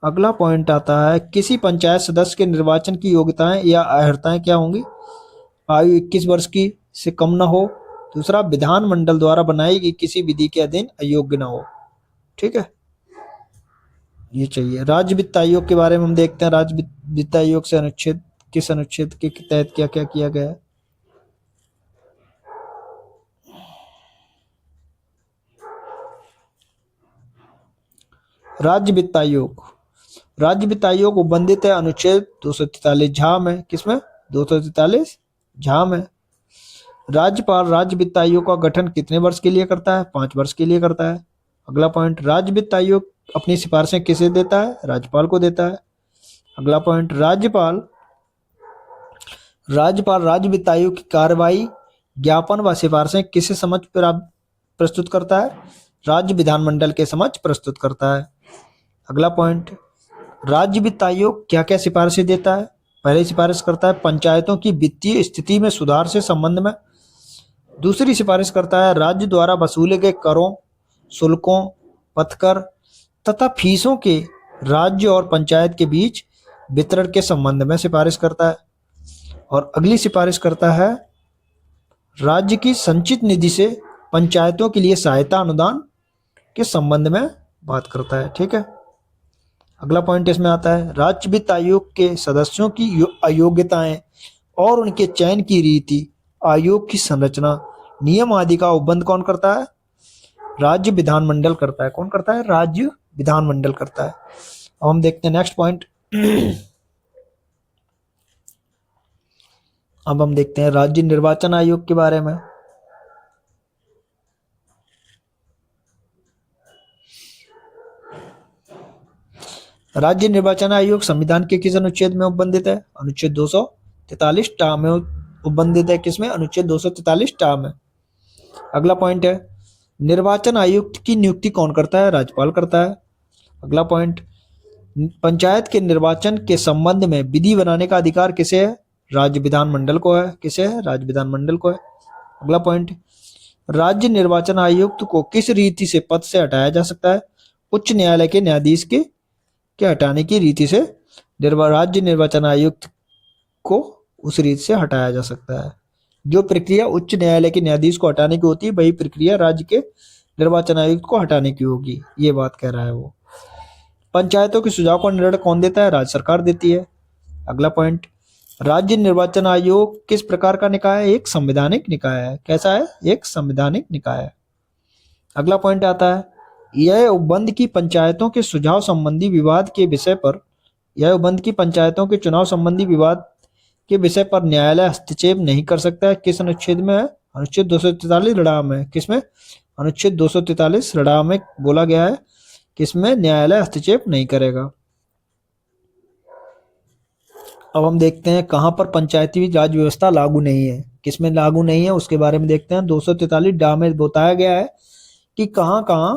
अगला पॉइंट आता है, किसी पंचायत सदस्य के निर्वाचन की योग्यताएं या अर्हताएं क्या होंगी? आयु 21 वर्ष की से कम न हो। दूसरा, विधानमंडल द्वारा बनाई गई किसी विधि के अधीन अयोग्य न हो। ठीक है, ये चाहिए। राज्य वित्त आयोग के बारे में हम देखते हैं, राज्य वित्त आयोग से किस अनुच्छेद के तहत क्या क्या किया गया है? राज्य वित्त आयोग उपबंधित है अनुच्छेद 243 झा में। किसमें? 243 झा में। राज्यपाल राज्य वित्त आयोग का गठन कितने वर्ष के लिए करता है? 5 वर्ष के लिए करता है। अगला पॉइंट, राज्य वित्त आयोग अपनी सिफारिशें किसे देता है? राज्यपाल को देता है। अगला पॉइंट, राज्यपाल राज्य वित्त आयोग की कार्रवाई, ज्ञापन व सिफारिशें किसे समक्ष प्रस्तुत करता है? राज्य विधानमंडल के समक्ष प्रस्तुत करता है। अगला पॉइंट, राज्य वित्त आयोग क्या क्या सिफारिशें देता है? पहली सिफारिश करता है पंचायतों की वित्तीय स्थिति में सुधार से संबंध में। दूसरी सिफारिश करता है राज्य द्वारा वसूले गए करों, शुल्कों, पथकर तथा फीसों के राज्य और पंचायत के बीच वितरण के संबंध में सिफारिश करता है। और अगली सिफारिश करता है राज्य की संचित निधि से पंचायतों के लिए सहायता अनुदान के संबंध में बात करता है। ठीक है, अगला पॉइंट इसमें आता है राज्य वित्त आयोग के सदस्यों की अयोग्यताएं और उनके चयन की रीति, आयोग की संरचना, नियम आदि का उपबंध कौन करता है? राज्य विधानमंडल करता है। कौन करता है? राज्य विधानमंडल करता है। अब हम देखते हैं नेक्स्ट पॉइंट। अब हम देखते हैं राज्य निर्वाचन आयोग के बारे में। राज्य निर्वाचन आयोग संविधान के किस अनुच्छेद में उपबंधित है? अनुच्छेद 243 टा में उपबंधित है। किसमें? अनुच्छेद 243 टा में। अगला पॉइंट है निर्वाचन आयुक्त की नियुक्ति कौन करता है? राज्यपाल करता है। अगला पॉइंट पंचायत के निर्वाचन के संबंध में विधि बनाने का अधिकार किसे है? राज्य विधानमंडल को है। किसे है? राज्य विधानमंडल को है। अगला पॉइंट राज्य निर्वाचन आयुक्त को किस रीति से पद से हटाया जा सकता है? उच्च न्यायालय के न्यायाधीश के हटाने की रीति से राज्य निर्वाचन आयुक्त को उस रीति से हटाया जा सकता है। जो प्रक्रिया उच्च न्यायालय के न्यायाधीश को हटाने की होती है वही प्रक्रिया राज्य के निर्वाचन आयुक्त को हटाने की होगी, ये बात कह रहा है वो। पंचायतों के सुझाव का निर्णय कौन देता है? राज्य सरकार देती है। अगला पॉइंट राज्य निर्वाचन आयोग किस प्रकार का निकाय है? एक संवैधानिक निकाय है। कैसा है? एक संवैधानिक निकाय है। अगला पॉइंट आता है यह उपबंध की पंचायतों के सुझाव संबंधी विवाद के विषय पर, यह उपबंध की पंचायतों के चुनाव संबंधी विवाद के विषय पर न्यायालय हस्तक्षेप नहीं कर सकता है। किस अनुच्छेद में है? अनुच्छेद 243 लड़ाव में। किसमें? अनुच्छेद 243 लड़ाव में बोला गया है किसमें न्यायालय हस्तक्षेप नहीं करेगा। अब हम देखते हैं कहां पर पंचायती राज व्यवस्था लागू नहीं है। किसमें लागू नहीं है उसके बारे में देखते हैं। 243 डा में बताया गया है कि कहां कहां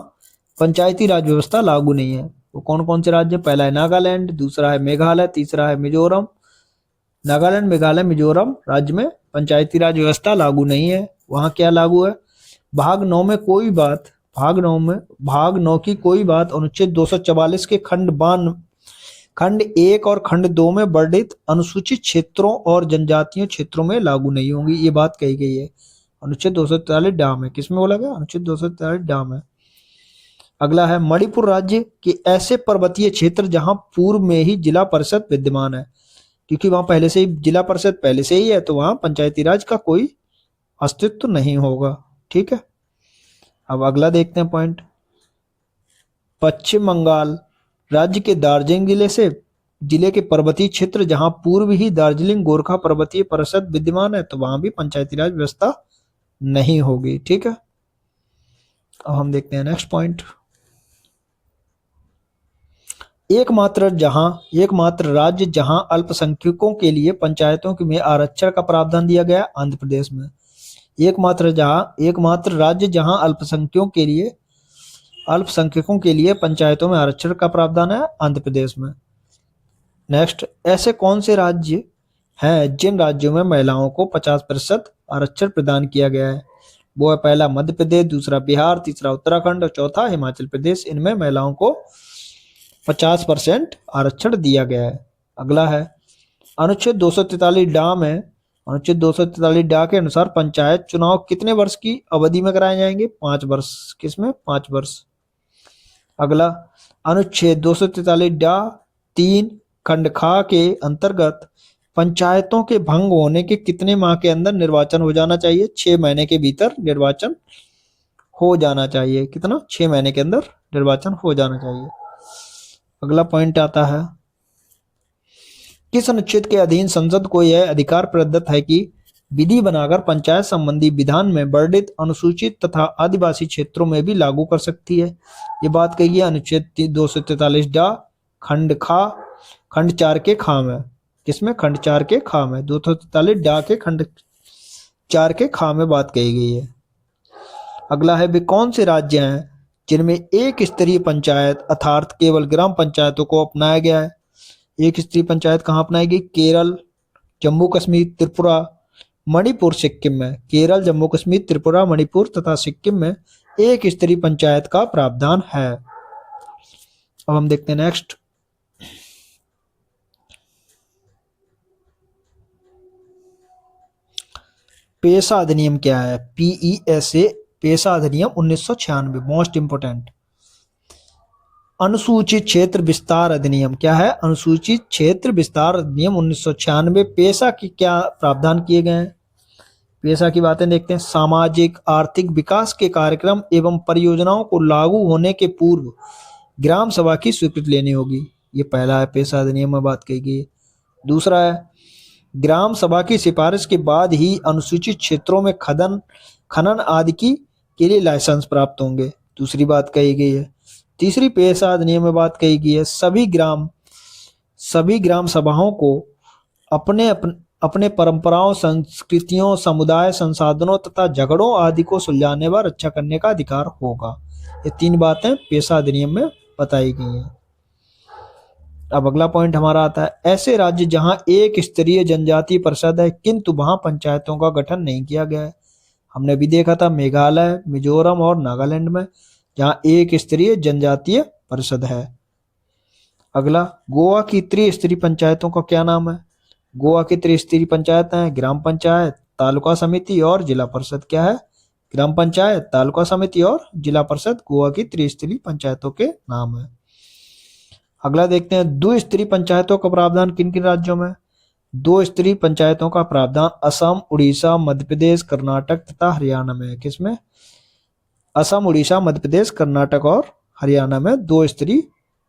पंचायती राज व्यवस्था लागू नहीं है। वो कौन कौन से राज्य? पहला है नागालैंड, दूसरा है मेघालय, तीसरा है मिजोरम। नागालैंड, मेघालय, मिजोरम राज्य में पंचायती राज व्यवस्था लागू नहीं है। वहां क्या लागू है? भाग 9 में कोई बात, भाग 9 की कोई बात अनुच्छेद 244 के खंड 1 और खंड 2 में वर्णित अनुसूचित क्षेत्रों और जनजातीय क्षेत्रों में लागू नहीं होंगी, ये बात कही गई है अनुच्छेद 243 डा में। किसमें बोला गया? अनुच्छेद 243 डा में। अगला है मणिपुर राज्य के ऐसे पर्वतीय क्षेत्र जहां पूर्व में ही जिला परिषद विद्यमान है, क्योंकि वहां पहले से ही जिला परिषद पहले से ही है तो वहां पंचायती राज का कोई अस्तित्व नहीं होगा। ठीक है, अब अगला देखते हैं पॉइंट। पश्चिम बंगाल राज्य के दार्जिलिंग जिले के पर्वतीय क्षेत्र जहां पूर्व ही दार्जिलिंग गोरखा पर्वतीय परिषद विद्यमान है तो वहां भी पंचायती राज व्यवस्था नहीं होगी। ठीक है, अब हम देखते हैं नेक्स्ट पॉइंट। एकमात्र राज्य जहां अल्पसंख्यकों के लिए पंचायतों में आरक्षण का प्रावधान दिया गया आंध्र प्रदेश में। एकमात्र राज्य जहां अल्पसंख्यकों के लिए पंचायतों में आरक्षण का प्रावधान है आंध्र प्रदेश में। नेक्स्ट, ऐसे कौन से राज्य हैं जिन राज्यों में महिलाओं को 50% आरक्षण प्रदान किया गया है? वो है पहला मध्य प्रदेश, दूसरा बिहार, तीसरा उत्तराखंड और चौथा हिमाचल प्रदेश। इनमें महिलाओं को 50% आरक्षण दिया गया है। अगला है अनुच्छेद 243 डा में, अनुच्छेद 243 डा के अनुसार पंचायत चुनाव कितने वर्ष की अवधि में कराए जाएंगे? 5 वर्ष। किसमें? 5 वर्ष। अगला अनुच्छेद 243 डा 3 खंड खा के अंतर्गत पंचायतों के भंग होने के कितने माह के अंदर निर्वाचन हो जाना चाहिए? 6 महीने के भीतर निर्वाचन हो जाना चाहिए। कितना? 6 महीने के अंदर निर्वाचन हो जाना चाहिए। अगला पॉइंट आता है किस अनुच्छेद के अधीन संसद को यह अधिकार प्रदत्त है कि विधि बनाकर पंचायत संबंधी विधान में वर्णित अनुसूचित तथा आदिवासी क्षेत्रों में भी लागू कर सकती है? ये बात कही है अनुच्छेद 243 डा खंड 4 के खा में। किसमें? खंड 4 के खा में। 243 डा के खंड 4 के खा में बात कही गई है। अगला है वे कौन से राज्य हैं जिनमें एक स्तरीय पंचायत अर्थात केवल ग्राम पंचायतों को अपनाया गया है? एक स्तरीय पंचायत कहाँ अपनाई गई? केरल, जम्मू कश्मीर, त्रिपुरा, मणिपुर, सिक्किम में। केरल, जम्मू कश्मीर, त्रिपुरा, मणिपुर तथा सिक्किम में एक स्तरीय पंचायत का प्रावधान है। अब हम देखते हैं नेक्स्ट। पेशा अधिनियम क्या है? PESA, पेशा अधिनियम 1996, मोस्ट इंपोर्टेंट। अनुसूचित क्षेत्र विस्तार अधिनियम क्या है? अनुसूचित क्षेत्र विस्तार अधिनियम 1996। पेशा की क्या प्रावधान किए गए हैं? पेशा की बातें देखते हैं। सामाजिक आर्थिक विकास के कार्यक्रम एवं परियोजनाओं को लागू होने के पूर्व ग्राम सभा की स्वीकृति लेनी होगी। ये पहला है, पेशा अधिनियम में बात कही गई है। दूसरा है, ग्राम सभा की सिफारिश के बाद ही अनुसूचित क्षेत्रों में खनन आदि के लिए लाइसेंस प्राप्त होंगे। दूसरी बात कही गई है। तीसरी पेशा अधिनियम में बात कही गई है, सभी ग्राम सभाओं को अपने परंपराओं, संस्कृतियों, समुदाय संसाधनों तथा झगड़ों आदि को सुलझाने व रक्षा करने का अधिकार होगा। ये 3 बातें पेशा अधिनियम में बताई गई हैं। अब अगला पॉइंट हमारा आता है, ऐसे राज्य जहां एक स्तरीय जनजातीय परिषद है किंतु वहां पंचायतों का गठन नहीं किया गया है। हमने भी देखा था मेघालय, मिजोरम और नागालैंड में, जहां एक स्तरीय जनजातीय परिषद है। अगला, गोवा की त्रिस्तरीय पंचायतों का क्या नाम है? गोवा की त्रिस्तरीय पंचायत है ग्राम पंचायत, तालुका समिति और जिला परिषद। क्या है? ग्राम पंचायत, तालुका समिति और जिला परिषद गोवा की त्रिस्तरीय पंचायतों के नाम है। अगला देखते हैं, द्विस्तरीय पंचायतों का प्रावधान किन किन राज्यों में? दो स्तरीय पंचायतों का प्रावधान असम, उड़ीसा, मध्य प्रदेश, कर्नाटक तथा हरियाणा में है। किसमें? असम, उड़ीसा, मध्य प्रदेश, कर्नाटक और हरियाणा में 2 स्तरीय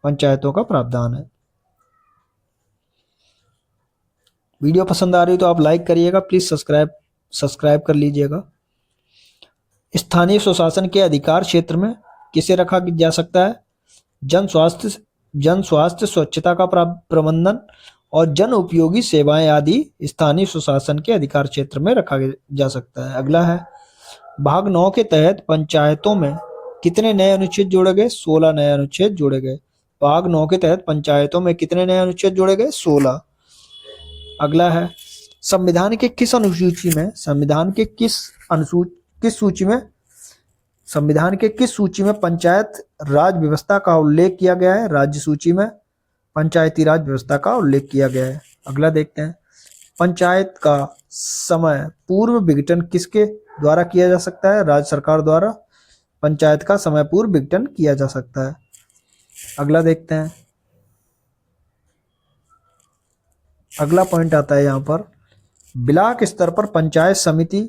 पंचायतों का प्रावधान है। वीडियो पसंद आ रही तो आप लाइक करिएगा, प्लीज सब्सक्राइब कर लीजिएगा। स्थानीय स्वशासन के अधिकार क्षेत्र में किसे रखा जा सकता है? जन स्वास्थ्य, स्वच्छता का प्रबंधन और जन उपयोगी सेवाएं आदि स्थानीय स्वशासन के अधिकार क्षेत्र में रखा जा सकता है। अगला है, भाग 9 के तहत पंचायतों में कितने नए अनुच्छेद जोड़े गए? 16 नए अनुच्छेद जोड़े गए। भाग 9 के तहत पंचायतों में कितने नए अनुच्छेद जोड़े गए? 16। अगला है, संविधान के किस सूची में पंचायत राज व्यवस्था का उल्लेख किया गया है? राज्य सूची में पंचायती राज व्यवस्था का उल्लेख किया गया है। अगला देखते हैं, पंचायत का समय पूर्व विघटन किसके द्वारा किया जा सकता है? राज्य सरकार द्वारा पंचायत का समय पूर्व विघटन किया जा सकता है। अगला देखते हैं, अगला पॉइंट आता है यहाँ पर, ब्लॉक स्तर पर पंचायत समिति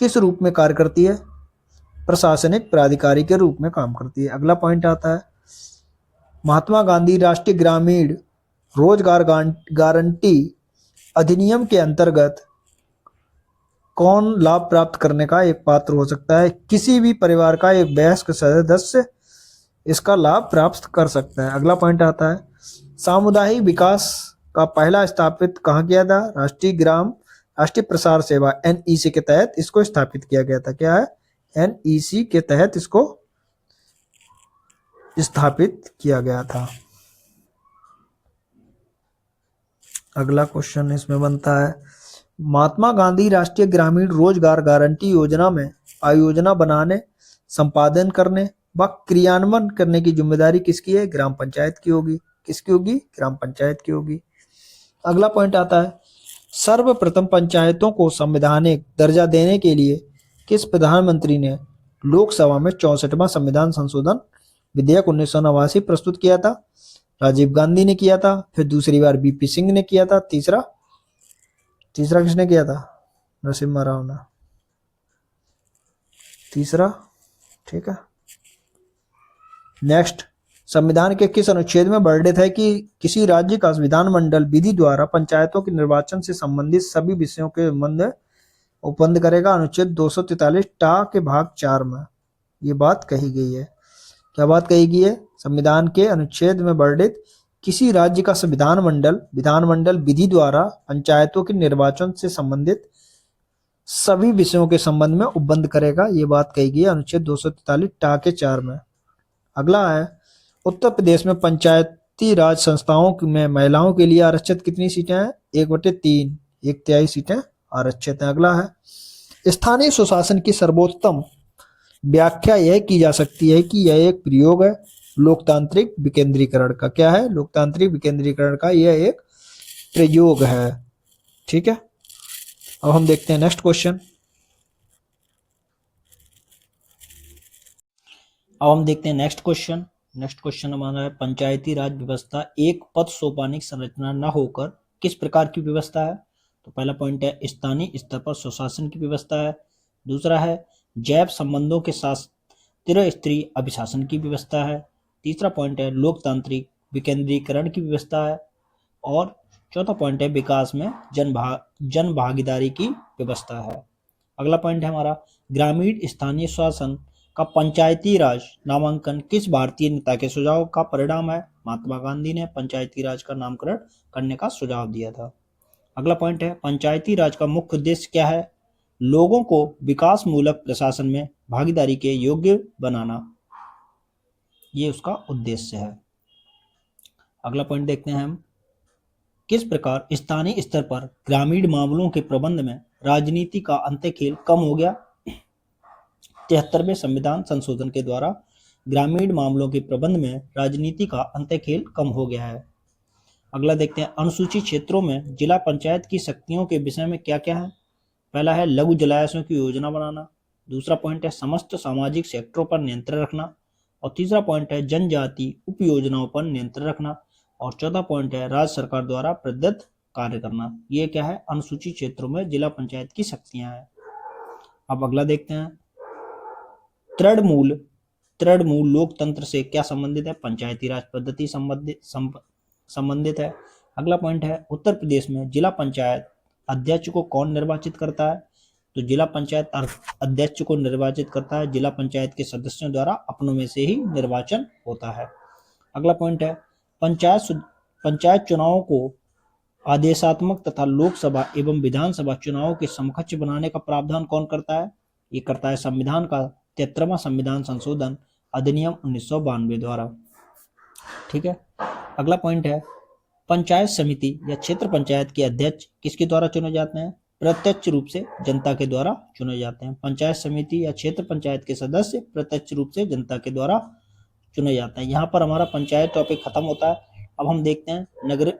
किस रूप में कार्य करती है? प्रशासनिक प्राधिकारी के रूप में काम करती है। अगला पॉइंट आता है, महात्मा गांधी राष्ट्रीय ग्रामीण रोजगार गारंटी अधिनियम के अंतर्गत कौन लाभ प्राप्त करने का एक पात्र हो सकता है? किसी भी परिवार का एक वयस्क सदस्य इसका लाभ प्राप्त कर सकता है। अगला पॉइंट आता है, सामुदायिक विकास का पहला स्थापित कहाँ किया था? राष्ट्रीय प्रसार सेवा NEC के तहत इसको स्थापित किया गया था। क्या है? NEC के तहत इसको स्थापित किया गया था। अगला क्वेश्चन इसमें बनता है, महात्मा गांधी राष्ट्रीय ग्रामीण रोजगार गारंटी योजना में आयोजना बनाने, संपादन करने व क्रियान्वयन करने की जिम्मेदारी किसकी है? ग्राम पंचायत की होगी। किसकी होगी? ग्राम पंचायत की होगी। अगला पॉइंट आता है, सर्वप्रथम पंचायतों को संवैधानिक दर्जा देने के लिए किस प्रधानमंत्री ने लोकसभा में 64वां संविधान संशोधन विधेयक 1989 प्रस्तुत किया था? राजीव गांधी ने किया था, फिर दूसरी बार BP सिंह ने किया था, तीसरा किसने किया था? नरसिम्हा राव ने। तीसरा, ठीक है। नेक्स्ट, संविधान के किस अनुच्छेद में वर्णित है कि किसी राज्य का विधानमंडल विधि द्वारा पंचायतों के निर्वाचन से संबंधित सभी विषयों के संबंध उपबंध करेगा? अनुच्छेद 243 टा के भाग 4 में ये बात कही गई है। क्या बात कही गई है? संविधान के अनुच्छेद में वर्णित किसी राज्य का विधानमंडल विधि द्वारा पंचायतों के निर्वाचन से संबंधित सभी विषयों के संबंध में उपबंध करेगा, ये बात कही गई है अनुच्छेद 243 टा के 4 में। अगला है, उत्तर प्रदेश में पंचायती राज संस्थाओं में महिलाओं के लिए आरक्षित कितनी सीटें हैं? 1/3, 1/3 सीटें आरक्षित हैं। अगला है, स्थानीय स्वशासन की सर्वोत्तम व्याख्या यह की जा सकती है कि यह एक प्रयोग है लोकतांत्रिक विकेंद्रीकरण का। क्या है? लोकतांत्रिक विकेंद्रीकरण का यह एक प्रयोग है। ठीक है, अब हम देखते हैं नेक्स्ट क्वेश्चन। अब हम देखते हैं नेक्स्ट क्वेश्चन। नेक्स्ट क्वेश्चन हमारा है, पंचायती राज व्यवस्था एक पद सोपानिक संरचना न होकर किस प्रकार की व्यवस्था है? तो पहला पॉइंट है स्थानीय स्तर पर स्वशासन की व्यवस्था है। दूसरा है जैव संबंधों के साथ त्रिस्तरीय अभिशासन की व्यवस्था है। तीसरा पॉइंट है लोकतांत्रिक विकेंद्रीकरण की व्यवस्था है। और चौथा पॉइंट है विकास में जन भागीदारी की व्यवस्था है। अगला पॉइंट है हमारा, ग्रामीण स्थानीय शासन का पंचायती राज नामांकन किस भारतीय नेता के सुझाव का परिणाम है? महात्मा गांधी ने पंचायती राज का नामकरण करने का सुझाव दिया था। अगला पॉइंट है पंचायती राज का मुख्य उद्देश्य क्या है? लोगों को विकास मूलक प्रशासन में भागीदारी के योग्य बनाना, ये उसका उद्देश्य है। अगला पॉइंट देखते हैं हम, किस प्रकार स्थानीय स्तर पर ग्रामीण मामलों के प्रबंध में राजनीति का अंतःखेल कम हो गया? 73वें संविधान संशोधन के द्वारा ग्रामीण मामलों के प्रबंध में राजनीति का अंतःखेल कम हो गया है। अगला देखते हैं, अनुसूचित क्षेत्रों में जिला पंचायत की शक्तियों के विषय में क्या क्या है? पहला है लघु जलाशयों की योजना बनाना। दूसरा पॉइंट है समस्त सामाजिक सेक्टरों पर नियंत्रण रखना। और तीसरा पॉइंट है जनजाति उप योजनाओं पर नियंत्रण रखना। और चौथा पॉइंट है राज्य सरकार द्वारा प्रदत्त कार्य करना। ये क्या है? अनुसूचित क्षेत्रों में जिला पंचायत की शक्तियां हैं। अब अगला देखते हैं, तृणमूल लोकतंत्र से क्या संबंधित है? पंचायती राज पद्धति संबंधित है। अगला पॉइंट है, उत्तर प्रदेश में जिला पंचायत अध्यक्ष को कौन निर्वाचित करता है? तो जिला पंचायत अध्यक्ष को निर्वाचित करता है जिला पंचायत के सदस्यों द्वारा अपनों में से ही निर्वाचन होता है। अगला पॉइंट है, पंचायत चुनावों को आदेशात्मक तथा लोकसभा एवं विधानसभा चुनावों के समकक्ष बनाने का प्रावधान कौन करता है? ये करता है संविधान का 73वां संविधान संशोधन अधिनियम 1992 द्वारा। ठीक है। अगला पॉइंट है, पंचायत समिति या क्षेत्र पंचायत के अध्यक्ष किसके द्वारा चुने जाते हैं? प्रत्यक्ष रूप से जनता के द्वारा चुने जाते हैं। पंचायत समिति या क्षेत्र पंचायत के सदस्य प्रत्यक्ष रूप से जनता के द्वारा चुने जाते हैं। यहाँ पर हमारा पंचायत टॉपिक खत्म होता है। अब हम देखते हैं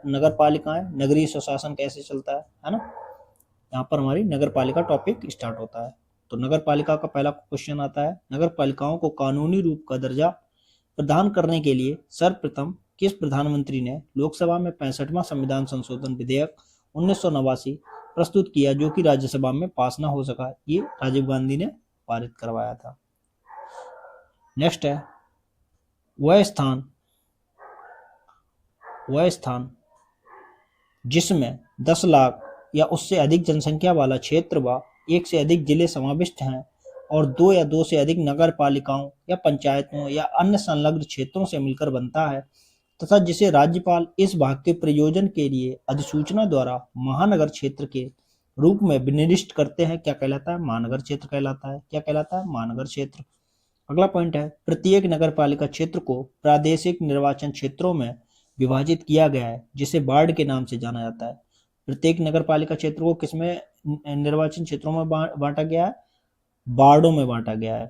नगर पालिकाएं, नगरीय स्वशासन कैसे चलता है ना। यहाँ पर हमारी नगर पालिका टॉपिक स्टार्ट होता है। तो नगर पालिका का पहला क्वेश्चन आता है, नगर पालिकाओं को कानूनी रूप का दर्जा प्रदान करने के लिए सर्वप्रथम किस प्रधानमंत्री ने लोकसभा में 65वां संविधान संशोधन विधेयक 1989 प्रस्तुत किया, जो कि राज्यसभा में पास न हो सका? ये राजीव गांधी ने पारित करवाया था। नेक्स्ट है, वह स्थान जिसमें 10 लाख या उससे अधिक जनसंख्या वाला क्षेत्र व एक से अधिक जिले समाविष्ट हैं और 2 या 2 से अधिक नगर पालिकाओं या पंचायतों या अन्य संलग्न क्षेत्रों से मिलकर बनता है तथा जिसे राज्यपाल इस भाग के प्रयोजन के लिए अधिसूचना द्वारा महानगर क्षेत्र के रूप में विनिर्दिष्ट करते हैं, क्या कहलाता है? महानगर क्षेत्र कहलाता है। क्या कहलाता है? महानगर क्षेत्र। अगला पॉइंट है, प्रत्येक नगर पालिका क्षेत्र को प्रादेशिक निर्वाचन क्षेत्रों में विभाजित किया गया है, जिसे वार्ड के नाम से जाना जाता है। प्रत्येक नगर पालिका क्षेत्र को किसमें निर्वाचन क्षेत्रों में बांटा गया है? वार्डों में बांटा गया है।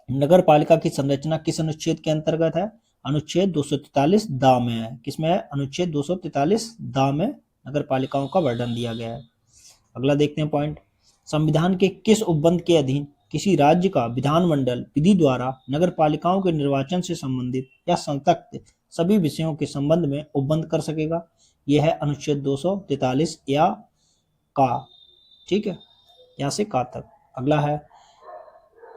नगर पालिका की संरचना किस अनुच्छेद के अंतर्गत है? अनुच्छेद 243 दा में है। किसमें है? अनुच्छेद 243 दा में नगर पालिकाओं का वर्णन दिया गया है। अगला देखते हैं पॉइंट, संविधान के किस उपबंध के अधीन किसी राज्य का विधानमंडल विधि द्वारा नगर पालिकाओं के निर्वाचन से संबंधित या संतक्त सभी विषयों के संबंध में उपबंध कर सकेगा? यह है अनुच्छेद 243 या का। ठीक है, यहाँ से का तक। अगला है,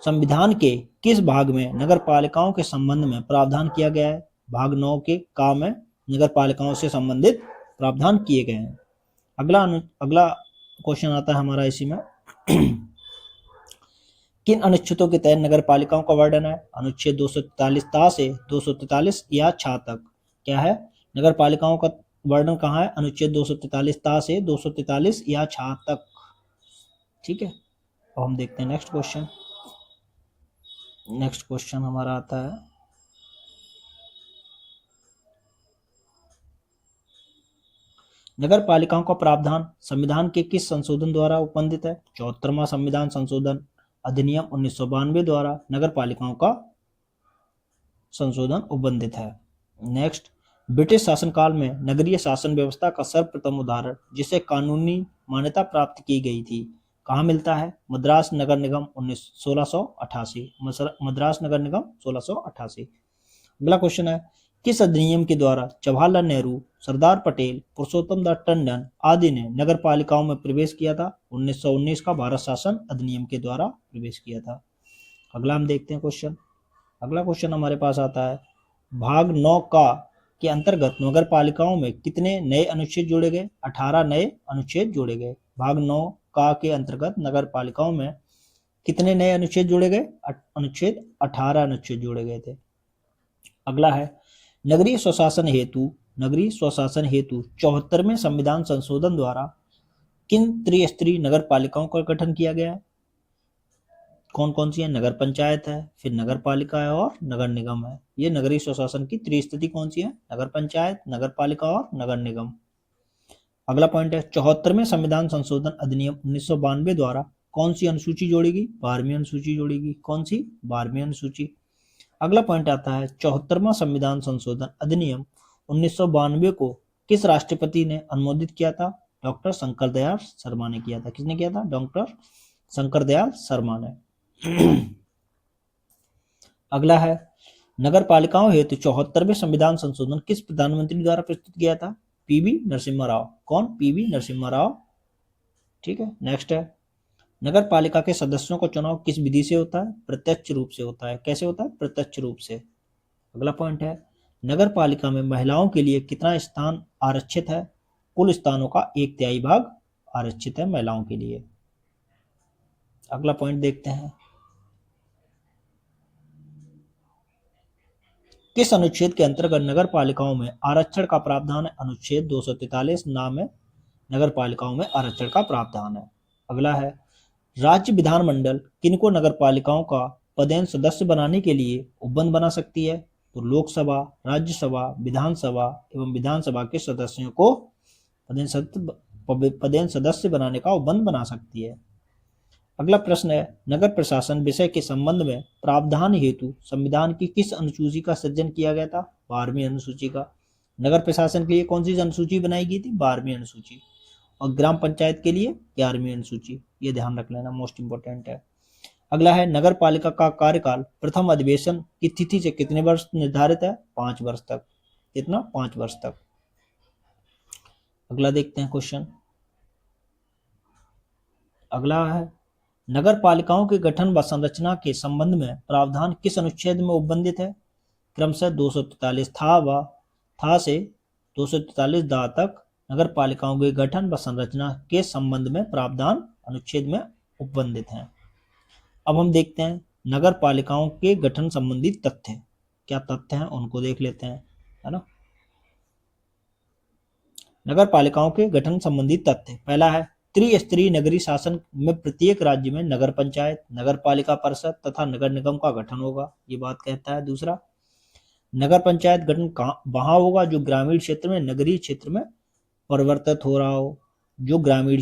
संविधान के किस भाग में नगर पालिकाओं के संबंध में प्रावधान किया गया है? भाग 9 के का में नगर पालिकाओं से संबंधित प्रावधान किए गए हैं। अगला क्वेश्चन आता है हमारा इसी में किन अनुच्छेदों के तहत नगर पालिकाओं का वर्णन है? अनुच्छेद 243 ता से 243 या छा तक। क्या है? नगर पालिकाओं का वर्णन कहाँ है? अनुच्छेद 243 ता से 243 या छा तक। ठीक है, अब हम देखते हैं नेक्स्ट क्वेश्चन। नेक्स्ट क्वेश्चन हमारा आता है, नगर पालिकाओं का प्रावधान संविधान के किस संशोधन द्वारा उपबंधित है? 74वां संविधान संशोधन अधिनियम 1992 द्वारा नगर पालिकाओं का संशोधन उपबंधित है। नेक्स्ट, ब्रिटिश शासनकाल में नगरीय शासन व्यवस्था का सर्वप्रथम उदाहरण जिसे कानूनी मान्यता प्राप्त की गई थी कहाँ मिलता है? मद्रास नगर निगम 1688, मद्रास नगर निगम 1688। अगला क्वेश्चन है, किस अधिनियम के द्वारा जवाहरलाल नेहरू, सरदार पटेल, पुरुषोत्तम दास टंडन आदि ने नगर पालिकाओं में प्रवेश किया था? 1919 का भारत शासन अधिनियम के द्वारा प्रवेश किया था। अगला हम देखते हैं क्वेश्चन। अगला क्वेश्चन हमारे पास आता है, भाग 9 का के अंतर्गत नगर पालिकाओं में कितने नए अनुच्छेद जोड़े गए? 18 नए अनुच्छेद जोड़े गए। भाग 9 का के अंतर्गत नगर पालिकाओं में कितने नए अनुच्छेद जोड़े गए? अनुच्छेद 18 अनुच्छेद जोड़े गए थे। अगला है, नगरीय स्वशासन हेतु 74वें संविधान संशोधन द्वारा किन त्रिस्तरीय नगर पालिकाओं का गठन किया गया है? कौन कौन सी है? नगर पंचायत है, फिर नगर पालिका है और नगर निगम है। ये नगरीय स्वशासन की त्रिस्थिति कौन सी है? नगर पंचायत, नगर पालिका और नगर निगम। अगला पॉइंट है, 74वें संविधान संशोधन अधिनियम 1992 द्वारा कौन सी अनुसूची जोड़ेगी? 12वीं अनुसूची जोड़ेगी। कौन सी? 12वीं अनुसूची। अगला पॉइंट आता है, 74वां संविधान संशोधन अधिनियम 1992 को किस राष्ट्रपति ने अनुमोदित किया था? डॉक्टर शंकर दयाल शर्मा ने किया था। किसने किया था? डॉक्टर शंकर दयाल शर्मा ने। अगला है, नगर पालिकाओं हेतु 74वें संविधान संशोधन किस प्रधानमंत्री द्वारा प्रस्तुत किया था? पीवी नरसिम्हा राव। कौन? पीवी नरसिम्हा राव। ठीक है। नेक्स्ट है, नगर पालिका के सदस्यों का चुनाव किस विधि से होता है? प्रत्यक्ष रूप से होता है। कैसे होता है? प्रत्यक्ष रूप से। अगला पॉइंट है, नगर पालिका में महिलाओं के लिए कितना स्थान आरक्षित है? कुल स्थानों का 1/3 भाग आरक्षित है महिलाओं के लिए। अगला पॉइंट देखते हैं, किस अनुच्छेद के अंतर्गत नगर पालिकाओं में आरक्षण का प्रावधान है? अनुच्छेद 243 नाम में नगर पालिकाओं में आरक्षण का प्रावधान है। अगला है, राज्य विधानमंडल किनको नगर पालिकाओं का पदेन सदस्य बनाने के लिए उपबंध बना सकती है? तो लोकसभा, राज्यसभा, विधानसभा एवं विधानसभा के सदस्यों को पदेन सदस्य बनाने का उपबंध बना सकती है। अगला प्रश्न है, नगर प्रशासन विषय के संबंध में प्रावधान हेतु संविधान की किस अनुसूची का सृजन किया गया था? 12वीं अनुसूची का। नगर प्रशासन के लिए कौन सी अनुसूची बनाई गई थी? 12वीं अनुसूची। और ग्राम पंचायत के लिए 11वीं अनुसूची। ये ध्यान रख लेना, मोस्ट इंपोर्टेंट है। अगला है, नगर पालिका का कार्यकाल प्रथम अधिवेशन की तिथि से कितने वर्ष निर्धारित है? 5 वर्ष तक। कितना? 5 वर्ष तक। अगला देखते हैं क्वेश्चन। अगला है, नगर पालिकाओं के गठन व संरचना के संबंध में प्रावधान किस अनुच्छेद में उपबंधित है? क्रमशः 243 था से 243 दा तक नगर पालिकाओं के गठन व संरचना के संबंध में प्रावधान अनुच्छेद में उपबंधित हैं। अब हम देखते हैं नगर पालिकाओं के गठन संबंधी तथ्य। क्या तथ्य हैं उनको देख लेते हैं, है ना। नगर पालिकाओं के गठन संबंधी तथ्य। पहला है, त्रिस्तरीय नगरीय शासन में प्रत्येक राज्य में नगर पंचायत, नगर पालिका परिषद तथा नगर निगम का गठन होगा, ये बात कहता है। दूसरा, नगर पंचायत गठन वहां होगा जो ग्रामीण क्षेत्र में नगरीय क्षेत्र में परिवर्तित हो रहा हो। जो ग्रामीण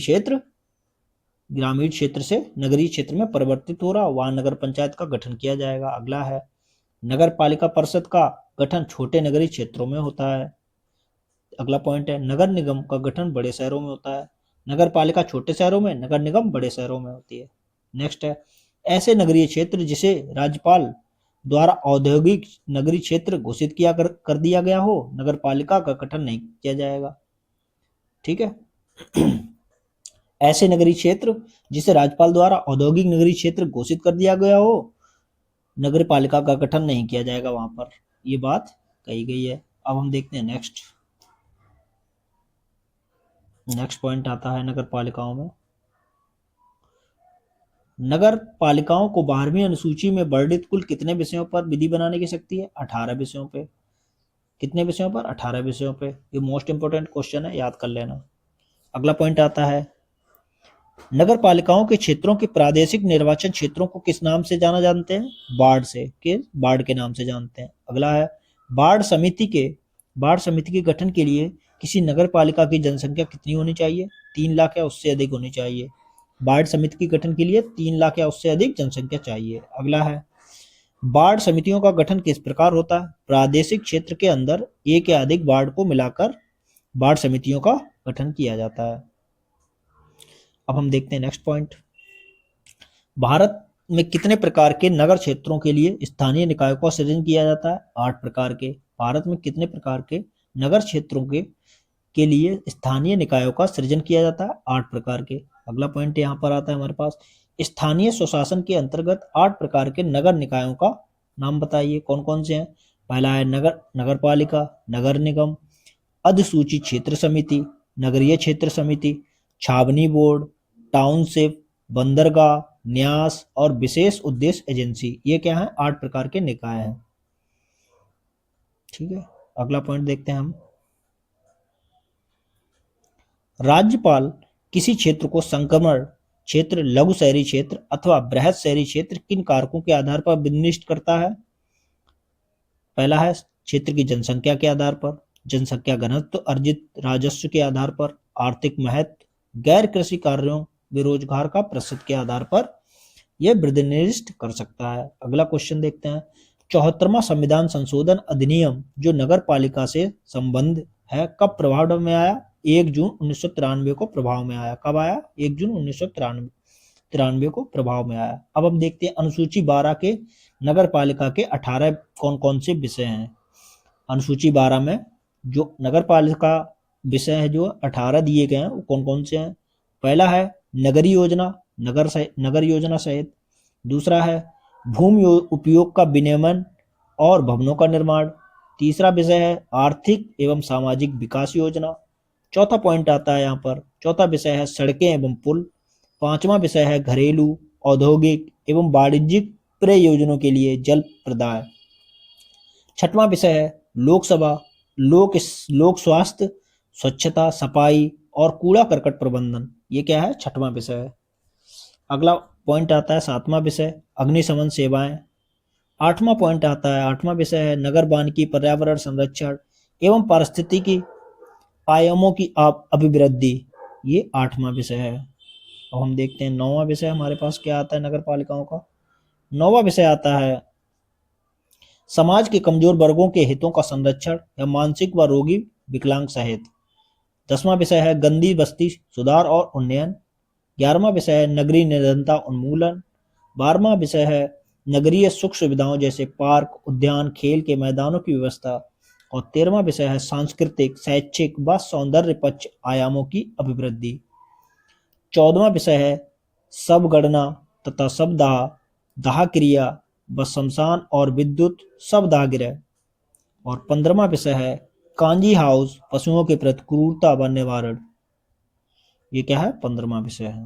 क्षेत्र से नगरीय क्षेत्र में परिवर्तित हो रहा हो वहां नगर पंचायत का गठन किया जाएगा। अगला है, नगर पालिका परिषद का गठन छोटे नगरीय क्षेत्रों में होता है। अगला पॉइंट है, नगर निगम का गठन बड़े शहरों में होता है। नगर पालिका छोटे शहरों में, नगर निगम बड़े शहरों में होती है। नेक्स्ट है, ऐसे नगरीय क्षेत्र जिसे राज्यपाल द्वारा औद्योगिक नगरीय क्षेत्र घोषित किया कर दिया गया हो, नगर पालिका का गठन नहीं किया जाएगा। ठीक है। ऐसे नगरीय क्षेत्र जिसे राज्यपाल द्वारा औद्योगिक नगरीय क्षेत्र घोषित कर दिया गया हो, नगर पालिका का गठन नहीं किया जाएगा वहां पर, ये बात कही गई है। अब हम देखते हैं नेक्स्ट पॉइंट आता है नगर पालिकाओं में। नगर पालिकाओं को 12वीं अनुसूची में वर्णित कुल कितने विषयों पर विधि बनाने की शक्ति है? 18 विषयों पे। कितने विषयों पर? 18 विषयों पे। ये मोस्ट इंपोर्टेंट क्वेश्चन है, याद कर लेना। अगला पॉइंट आता है, नगर पालिकाओं के क्षेत्रों के प्रादेशिक निर्वाचन क्षेत्रों को किस नाम से जाना जानते हैं? वार्ड के नाम से जानते हैं। अगला है, वार्ड समिति के गठन के लिए किसी नगर पालिका की जनसंख्या कितनी होनी चाहिए? 3 लाख या उससे अधिक होनी चाहिए। वार्ड समिति के गठन के लिए 3 लाख या उससे अधिक जनसंख्या चाहिए। अगला है, वार्ड समितियों का गठन किस प्रकार होता है? प्रादेशिक क्षेत्र के अंदर एक या अधिक वार्ड को मिलाकर वार्ड समितियों का गठन किया जाता है। अब हम देखते हैं नेक्स्ट पॉइंट। भारत में कितने प्रकार के नगर क्षेत्रों के लिए स्थानीय निकायों का सृजन किया जाता है? 8 प्रकार के। भारत में कितने प्रकार के नगर क्षेत्रों के लिए स्थानीय निकायों का सृजन किया जाता है? 8 प्रकार के। अगला पॉइंट यहाँ पर आता है हमारे पास, स्थानीय स्वशासन के अंतर्गत 8 प्रकार के नगर निकायों का नाम बताइए, कौन कौन से हैं? पहला है नगर पालिका, नगर निगम, अधिसूचित क्षेत्र समिति, नगरीय क्षेत्र समिति, छावनी बोर्ड, टाउनशिप, बंदरगाह, न्यास और विशेष उद्देश्य एजेंसी। ये क्या है? 8 प्रकार के निकाय हैं। ठीक है, अगला पॉइंट देखते हैं हम। राज्यपाल किसी क्षेत्र को संक्रमण क्षेत्र, लघु शहरी क्षेत्र अथवा बृहद शहरी क्षेत्र किन कारकों के आधार पर विनिर्दिष्ट करता है? पहला है क्षेत्र की जनसंख्या के आधार पर, जनसंख्या घनत्व, अर्जित राजस्व के आधार पर, आर्थिक महत्व, गैर कृषि कार्यों, बेरोजगार का प्रतिशत के आधार पर यह विनिर्दिष्ट कर सकता है। अगला क्वेश्चन देखते हैं। 74वां संविधान संशोधन अधिनियम जो नगर पालिका से संबंध है कब प्रभाव में आया? 1 जून 1993 को प्रभाव में आया। कब आया? 1 जून 1993 को प्रभाव में आया। अब हम देखते हैं अनुसूची 12 के नगर पालिका के 18 कौन कौन से विषय हैं। अनुसूची 12 में जो नगर पालिका विषय है जो 18 दिए गए हैं वो कौन कौन से हैं? पहला है नगरीय योजना, नगर योजना सहित। दूसरा है भूमि उपयोग का विनियमन और भवनों का निर्माण। तीसरा विषय है आर्थिक एवं सामाजिक विकास योजना। चौथा पॉइंट आता है यहाँ पर, चौथा विषय है सड़कें एवं पुल। पांचवा विषय है घरेलू, औद्योगिक एवं वाणिज्यिक प्रयोजनों के लिए जल प्रदाय। छठवां विषय है लोक स्वास्थ्य, स्वच्छता, सफाई और कूड़ा करकट प्रबंधन। ये क्या है? छठवां विषय है। अगला पॉइंट आता है सातवां विषय अग्निशमन सेवाएं। आठवां पॉइंट आता है, आठवां विषय है नगर वानिकी, पर्यावरण संरक्षण एवं पारिस्थितिकी आयामों की अभिवृद्धि। ये आठवां विषय है। अब हम देखते हैं नौवां विषय हमारे पास क्या आता है नगर पालिकाओं का। नौवां विषय आता है समाज के कमजोर वर्गों के हितों का संरक्षण या मानसिक व रोगी विकलांग सहित। 10वां विषय है गंदी बस्ती सुधार और उन्नयन। 11वां विषय है नगरीय निर्धनता उन्मूलन। 12वां विषय है नगरीय सुख सुविधाओं जैसे पार्क, उद्यान, खेल के मैदानों की व्यवस्था। और 13वां विषय है सांस्कृतिक, शैक्षिक व सौंदर्य पक्ष आयामों की अभिवृद्धि। 14वां विषय है शवगणना तथा शवदाह, दाह क्रिया व शमशान और विद्युत शवदाह गृह। और 15वां विषय है कांजी हाउस, पशुओं के प्रति क्रूरता व निवारण। ये क्या है? 15वां विषय है।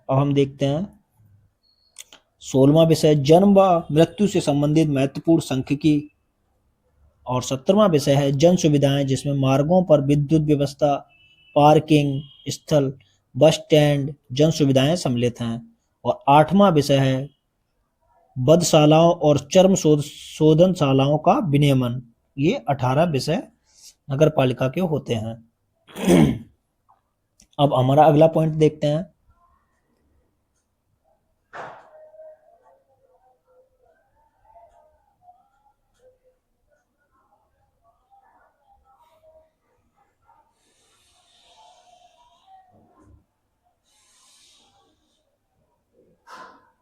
अब हम देखते हैं 16वां विषय जन्म व मृत्यु से संबंधित महत्वपूर्ण सांख्यिकी। और 17वां विषय है जन सुविधाएं जिसमें मार्गों पर विद्युत व्यवस्था, पार्किंग स्थल, बस स्टैंड, जन सुविधाएं सम्मिलित हैं। और 8वां विषय है बधशालाओं और चर्म शोधनशालाओं का विनियमन। ये 18 विषय नगर पालिका के होते हैं। अब हमारा अगला पॉइंट देखते हैं।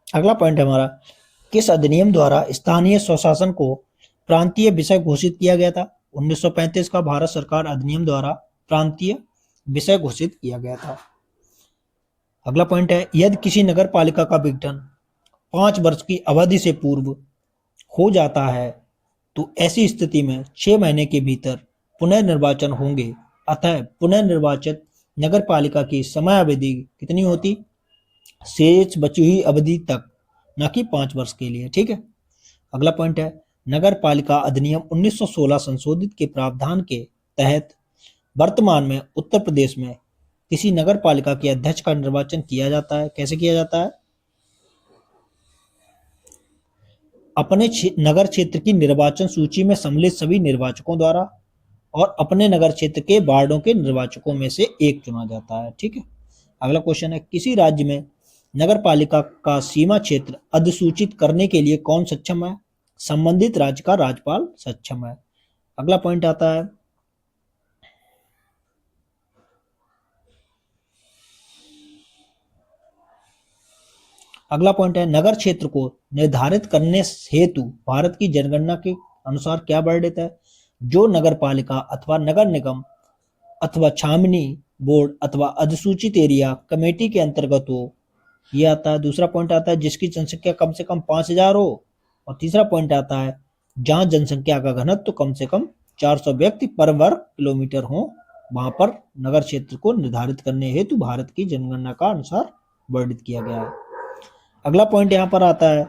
अगला पॉइंट है हमारा किस अधिनियम द्वारा स्थानीय स्वशासन को प्रांतीय विषय घोषित किया गया था? 1935 का भारत सरकार अधिनियम द्वारा प्रांतीय विषय घोषित किया गया था। अगला पॉइंट है यदि किसी नगर पालिका का विघटन 5 वर्ष की अवधि से पूर्व हो जाता है तो ऐसी स्थिति में 6 महीने के भीतर पुनर्निर्वाचन होंगे। अतः पुनर्निर्वाचित नगर पालिका की समय अवधि कितनी होती? शेष बची हुई अवधि तक, न कि 5 वर्ष के लिए। ठीक है, अगला पॉइंट है नगर पालिका अधिनियम 1916 संशोधित के प्रावधान के तहत वर्तमान में उत्तर प्रदेश में किसी नगर पालिका के अध्यक्ष का निर्वाचन किया जाता है। कैसे किया जाता है? अपने नगर क्षेत्र की निर्वाचन सूची में सम्मिलित सभी निर्वाचकों द्वारा और अपने नगर क्षेत्र के वार्डों के निर्वाचकों में से एक चुना जाता है। ठीक है, अगला क्वेश्चन है किसी राज्य में नगर पालिका का सीमा क्षेत्र अधिसूचित करने के लिए कौन सक्षम है? संबंधित राज्य का राज्यपाल सक्षम है। अगला पॉइंट आता है अगला पॉइंट है, नगर क्षेत्र को निर्धारित करने हेतु भारत की जनगणना के अनुसार क्या वर्णित है? जो नगर पालिका अथवा नगर निगम अथवा छावनी बोर्ड अथवा अधिसूचित एरिया कमेटी के अंतर्गत हो, ये आता है। दूसरा पॉइंट आता है, जिसकी जनसंख्या कम से कम 5,000 हो। और तीसरा पॉइंट आता है, जहां जनसंख्या का घनत्व कम से कम 400 व्यक्ति पर वर्ग किलोमीटर हो, वहां पर नगर क्षेत्र को निर्धारित करने हेतु भारत की जनगणना का अनुसार वर्णित किया गया है। अगला पॉइंट यहाँ पर आता है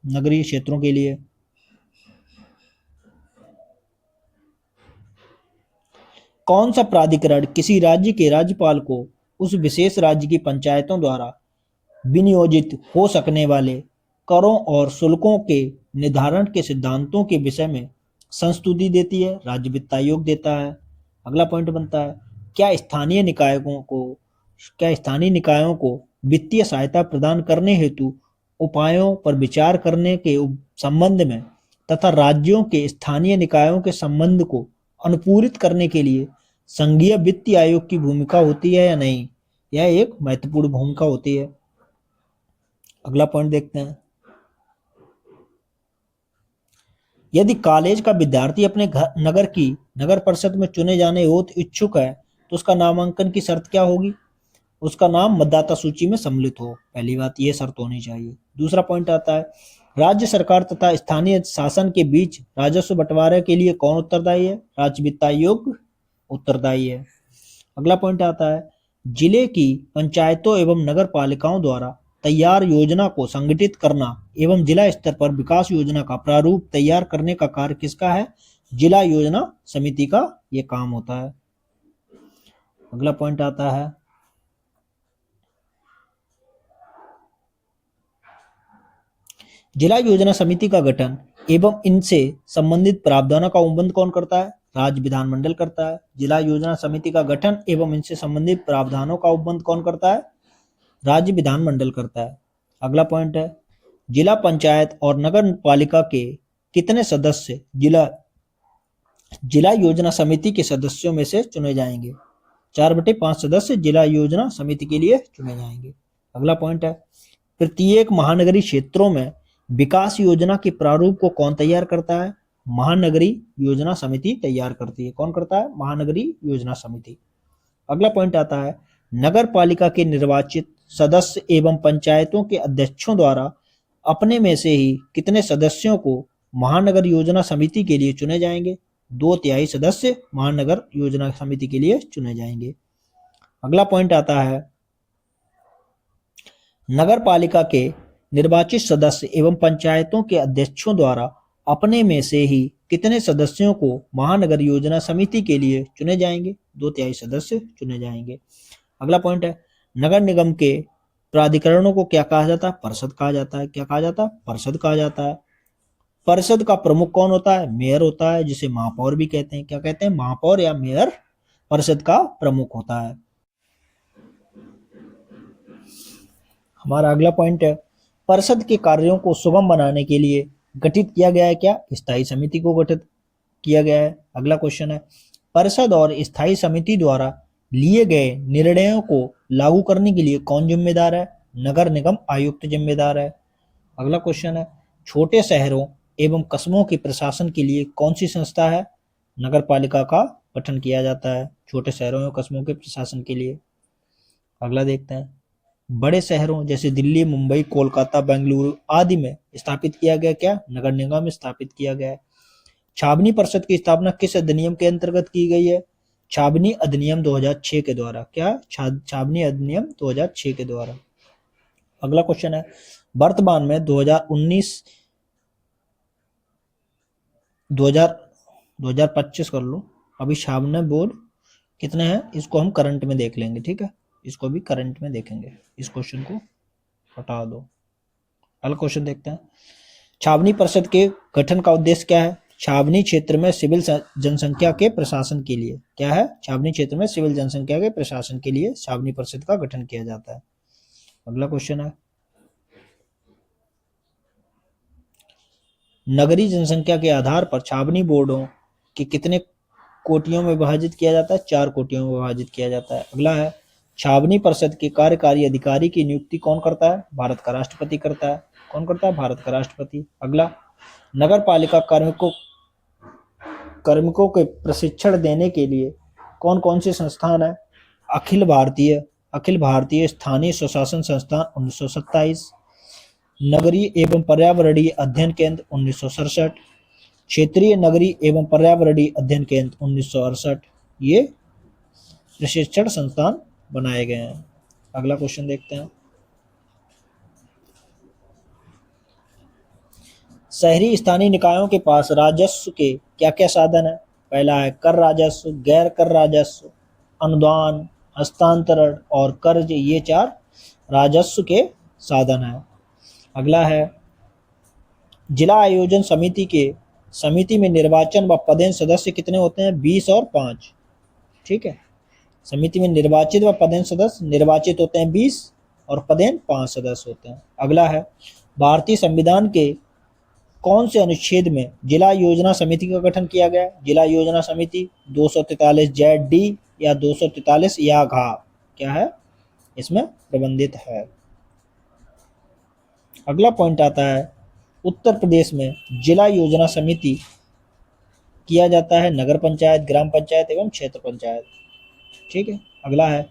नगरीय क्षेत्रों के लिए। कौन सा प्राधिकरण किसी राज्य के राज्यपाल को उस विशेष राज्य की पंचायतों द्वारा विनियोजित हो सकने वाले करों और शुल्कों के निर्धारण के सिद्धांतों के विषय में संस्तुति देती है? राज्य वित्त आयोग देता है। अगला पॉइंट बनता है, क्या स्थानीय निकायों को वित्तीय सहायता प्रदान करने हेतु उपायों पर विचार करने के संबंध में तथा राज्यों के स्थानीय निकायों के संबंध को अनुपूरित करने के लिए संघीय वित्तीय आयोग की भूमिका होती है या नहीं? यह एक महत्वपूर्ण भूमिका होती है। अगला पॉइंट देखते हैं, यदि कॉलेज का विद्यार्थी अपने नगर की नगर परिषद में चुने जाने हेतु इच्छुक है तो उसका नामांकन की शर्त क्या होगी? उसका नाम मतदाता सूची में सम्मिलित हो। पहली बात ये शर्त होनी चाहिए। दूसरा पॉइंट आता है, राज्य सरकार तथा स्थानीय शासन के बीच राजस्व बंटवारे के लिए कौन उत्तरदायी है? राज्य वित्त आयोग उत्तरदायी है। अगला पॉइंट आता है, जिले की पंचायतों एवं नगर पालिकाओं द्वारा तैयार योजना को संगठित करना एवं जिला स्तर पर विकास योजना का प्रारूप तैयार करने का कार्य किसका है? जिला योजना समिति का ये काम होता है। अगला पॉइंट आता है, जिला योजना समिति का गठन एवं इनसे संबंधित प्रावधानों का अनुबंध कौन करता है? राज्य विधानमंडल करता है। जिला योजना समिति का गठन एवं इनसे संबंधित प्रावधानों का अनुबंध कौन करता है? राज्य विधानमंडल करता है। अगला पॉइंट है, जिला पंचायत और नगर पालिका के कितने सदस्य जिला योजना समिति के सदस्यों में से चुने जाएंगे? 4/5 सदस्य जिला योजना समिति के लिए चुने जाएंगे। अगला पॉइंट है, प्रत्येक महानगरीय क्षेत्रों में विकास योजना के प्रारूप को कौन तैयार करता है? महानगरीय योजना समिति तैयार करती है। कौन करता है? महानगरीय योजना समिति। अगला पॉइंट आता है, नगर पालिका के निर्वाचित सदस्य एवं पंचायतों के अध्यक्षों द्वारा अपने में से ही कितने सदस्यों को महानगर योजना समिति के लिए चुने जाएंगे? 2/3 सदस्य महानगर योजना समिति के लिए चुने जाएंगे। अगला पॉइंट आता है, नगर पालिका के निर्वाचित सदस्य एवं पंचायतों के अध्यक्षों द्वारा अपने में से ही कितने सदस्यों को महानगर योजना समिति के लिए चुने जाएंगे? 2/3 सदस्य चुने जाएंगे। अगला पॉइंट है, नगर निगम के प्राधिकरणों को क्या कहा जाता है? परिषद कहा जाता है। क्या कहा जाता है? परिषद कहा जाता है। परिषद का प्रमुख कौन होता है? मेयर होता है, जिसे महापौर भी कहते हैं। क्या कहते हैं? महापौर या मेयर परिषद का प्रमुख होता है। हमारा अगला पॉइंट है, परिषद के कार्यों को सुगम बनाने के लिए गठित किया गया है क्या? स्थायी समिति को गठित किया गया है। अगला क्वेश्चन है, परिषद और स्थायी समिति द्वारा लिए गए निर्णयों को लागू करने के लिए कौन जिम्मेदार है? नगर निगम आयुक्त जिम्मेदार है। अगला क्वेश्चन है, छोटे शहरों एवं कस्बों के प्रशासन के लिए कौन सी संस्था है? नगर पालिका का गठन किया जाता है छोटे शहरों एवं कस्बों के प्रशासन के लिए। अगला देखते हैं, बड़े शहरों जैसे दिल्ली, मुंबई, कोलकाता, बेंगलुरु आदि में स्थापित किया गया क्या? नगर निगम स्थापित किया गया है। छावनी परिषद की स्थापना किस अधिनियम के अंतर्गत की गई है? छावनी अधिनियम 2006 के द्वारा। क्या? छावनी अधिनियम 2006 के द्वारा। अगला क्वेश्चन है, वर्तमान में 2025 कर लो, अभी छावनी बोर्ड कितने हैं इसको हम करंट में देख लेंगे। ठीक है, इसको भी करंट में देखेंगे। इस क्वेश्चन को हटा दो। अगला क्वेश्चन देखते हैं, छावनी परिषद के गठन का उद्देश्य क्या है? छावनी क्षेत्र में सिविल जनसंख्या के प्रशासन के लिए। क्या है? छावनी क्षेत्र में सिविल जनसंख्या के प्रशासन के लिए छावनी परिषद का गठन किया जाता है। अगला क्वेश्चन है, नगरीय जनसंख्या के आधार पर छावनी बोर्डों के कितने कोटियों में विभाजित किया जाता है? 4 कोटियों में विभाजित किया जाता है। अगला है, छावनी परिषद के कार्यकारी अधिकारी की नियुक्ति कौन करता है? भारत का राष्ट्रपति करता है। कौन करता है? भारत का राष्ट्रपति। अगला, नगर पालिका कार्मिकों के प्रशिक्षण देने के लिए कौन कौन से संस्थान है? अखिल भारतीय स्थानीय स्वशासन संस्थान 1927, नगरीय एवं पर्यावरणीय अध्ययन केंद्र 1967, क्षेत्रीय नगरीय एवं पर्यावरणीय अध्ययन केंद्र 1968, ये प्रशिक्षण संस्थान बनाए गए हैं। अगला क्वेश्चन देखते हैं। शहरी स्थानीय निकायों के पास राजस्व के क्या क्या साधन है? पहला है कर राजस्व, गैर कर राजस्व, अनुदान, हस्तांतरण और कर्ज, ये 4 राजस्व के साधन है। अगला है, जिला आयोजन समिति में निर्वाचन व पदेन सदस्य कितने होते हैं? 20 और 5। ठीक है, समिति में निर्वाचित व पदेन सदस्य निर्वाचित होते हैं 20 और पदेन 5 सदस्य होते हैं। अगला है, भारतीय संविधान के कौन से अनुच्छेद में जिला योजना समिति का गठन किया गया? जिला योजना समिति 243 ZD या 243 या घा क्या है इसमें प्रबंधित है। अगला पॉइंट आता है, उत्तर प्रदेश में जिला योजना समिति किया जाता है नगर पंचायत, ग्राम पंचायत एवं क्षेत्र पंचायत। ठीक है, अगला है,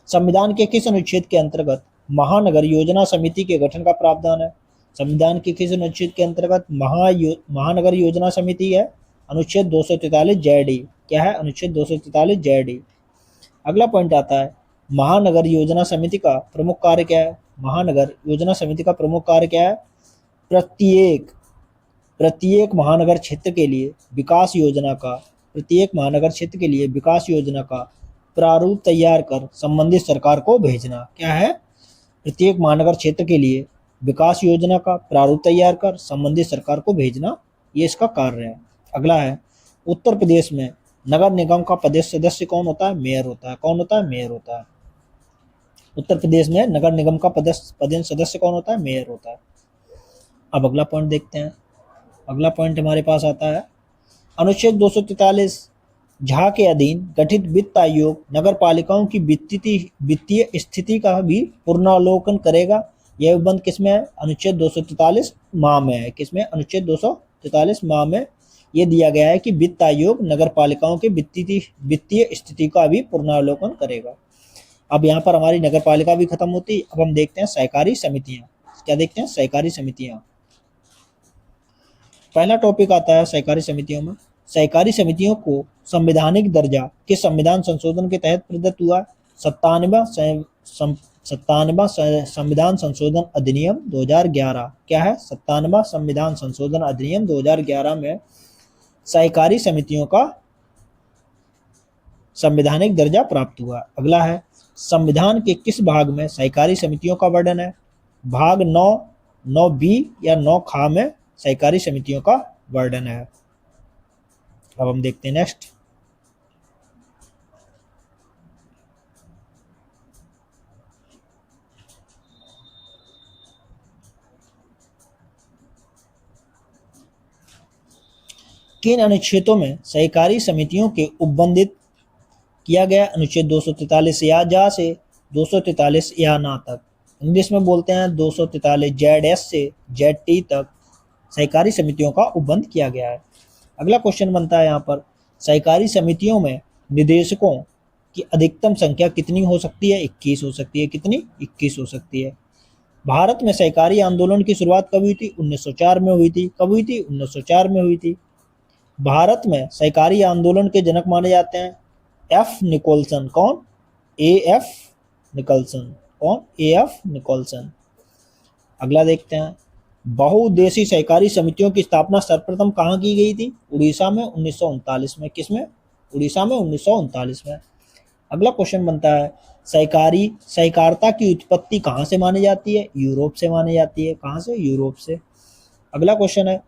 संविधान के किस अनुच्छेद के अंतर्गत महानगर योजना समिति के गठन का प्रावधान है? संविधान के किस अनुच्छेद के अंतर्गत महानगर योजना समिति है? अनुच्छेद 243 ZD। क्या है? अनुच्छेद 243 ZD। अगला पॉइंट आता है, महानगर योजना समिति का प्रमुख कार्य क्या है? महानगर योजना समिति का प्रमुख कार्य क्या है? प्रत्येक महानगर क्षेत्र के लिए विकास योजना का प्रारूप तैयार कर संबंधित सरकार को भेजना। क्या है? प्रत्येक महानगर क्षेत्र के लिए विकास योजना का प्रारूप तैयार कर संबंधित सरकार को भेजना, ये इसका कार्य है। अगला है, उत्तर प्रदेश में नगर निगम का प्रदेश सदस्य कौन होता है? मेयर होता है। कौन होता है? मेयर होता है। उत्तर प्रदेश में नगर निगम का प्रदेश सदस्य कौन होता है? मेयर होता है। अब अगला पॉइंट देखते हैं। अगला पॉइंट हमारे पास आता है, अनुच्छेद 243 झा के अधीन गठित वित्त आयोग नगर पालिकाओं की वित्तीय स्थिति का भी पुनरावलोकन करेगा। यह उपबंध किसमें है? अनुच्छेद 243 माह में है। किसमें? अनुच्छेद 243 माह में यह दिया गया है कि वित्त आयोग नगर पालिकाओं के वित्तीय स्थिति का भी पुनरावलोकन करेगा। अब यहाँ पर हमारी नगर पालिका भी खत्म होती। अब हम देखते हैं सहकारी समितियां। क्या देखते हैं? सहकारी समितियां। पहला टॉपिक आता है सहकारी समितियों में, सहकारी समितियों को संवैधानिक दर्जा किस संविधान संशोधन के तहत प्रदत्त हुआ? 97वां संविधान संशोधन अधिनियम 2011। क्या है? 97वां संविधान संशोधन अधिनियम 2011 में सहकारी समितियों का संवैधानिक दर्जा प्राप्त हुआ। अगला है, संविधान के किस भाग में सहकारी समितियों का वर्णन है? भाग 9B या 9 खा में सहकारी समितियों का वर्णन है। अब हम देखते हैं नेक्स्ट। किन अनुच्छेदों में सहकारी समितियों के उपबंधित किया गया? अनुच्छेद 243 या जा से 243 या ना तक। इंग्लिश में बोलते हैं 243 ZS से ZT तक सहकारी समितियों का उपबंध किया गया है। अगला क्वेश्चन बनता है यहाँ पर, सहकारी समितियों में निदेशकों की अधिकतम संख्या कितनी हो सकती है? 21 हो सकती है। कितनी? 21 हो सकती है। भारत में सहकारी आंदोलन की शुरुआत कब हुई थी? 1904 में हुई थी। कब हुई थी? 1904 में हुई थी। भारत में सहकारी आंदोलन के जनक माने जाते हैं F. निकोलसन। कौन? AF Nicholson. कौन? AF Nicholson. अगला देखते हैं, बहुउद्देशीय सहकारी समितियों की स्थापना सर्वप्रथम कहाँ की गई थी? उड़ीसा में 1939 में। किसमें? उड़ीसा में 1939 में। अगला क्वेश्चन बनता है, सहकारिता की उत्पत्ति कहाँ से मानी जाती है? यूरोप से मानी जाती है। कहाँ से? यूरोप से। अगला क्वेश्चन है,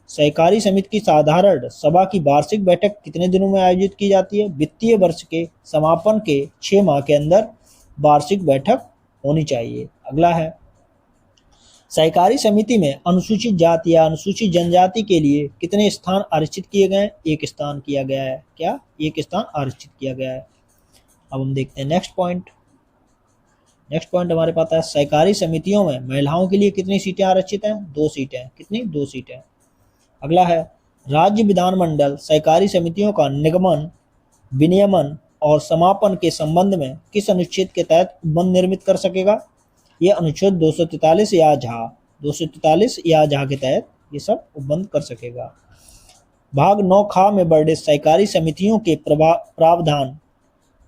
सहकारी समिति की साधारण सभा की वार्षिक बैठक कितने दिनों में आयोजित की जाती है? वित्तीय वर्ष के समापन के 6 माह के अंदर वार्षिक बैठक होनी चाहिए। अगला है, सहकारी समिति में अनुसूचित जाति या अनुसूचित जनजाति के लिए कितने स्थान आरक्षित किए गए हैं? 1 स्थान किया गया है। क्या? 1 स्थान आरक्षित किया गया है। अब हम देखते हैं नेक्स्ट पॉइंट हमारे पास है सहकारी समितियों में महिलाओं के लिए कितनी सीटें आरक्षित हैं? 2 सीटें। कितनी? 2 सीटें। अगला है राज्य विधानमंडल सहकारी समितियों का निगमन, विनियमन और समापन के संबंध में किस अनुच्छेद के तहत उपबंध निर्मित कर सकेगा? ये अनुच्छेद 243 या झा 243 या झा के तहत ये सब उपबंध कर सकेगा। भाग 9 खा में वर्णित सहकारी समितियों के प्रावधान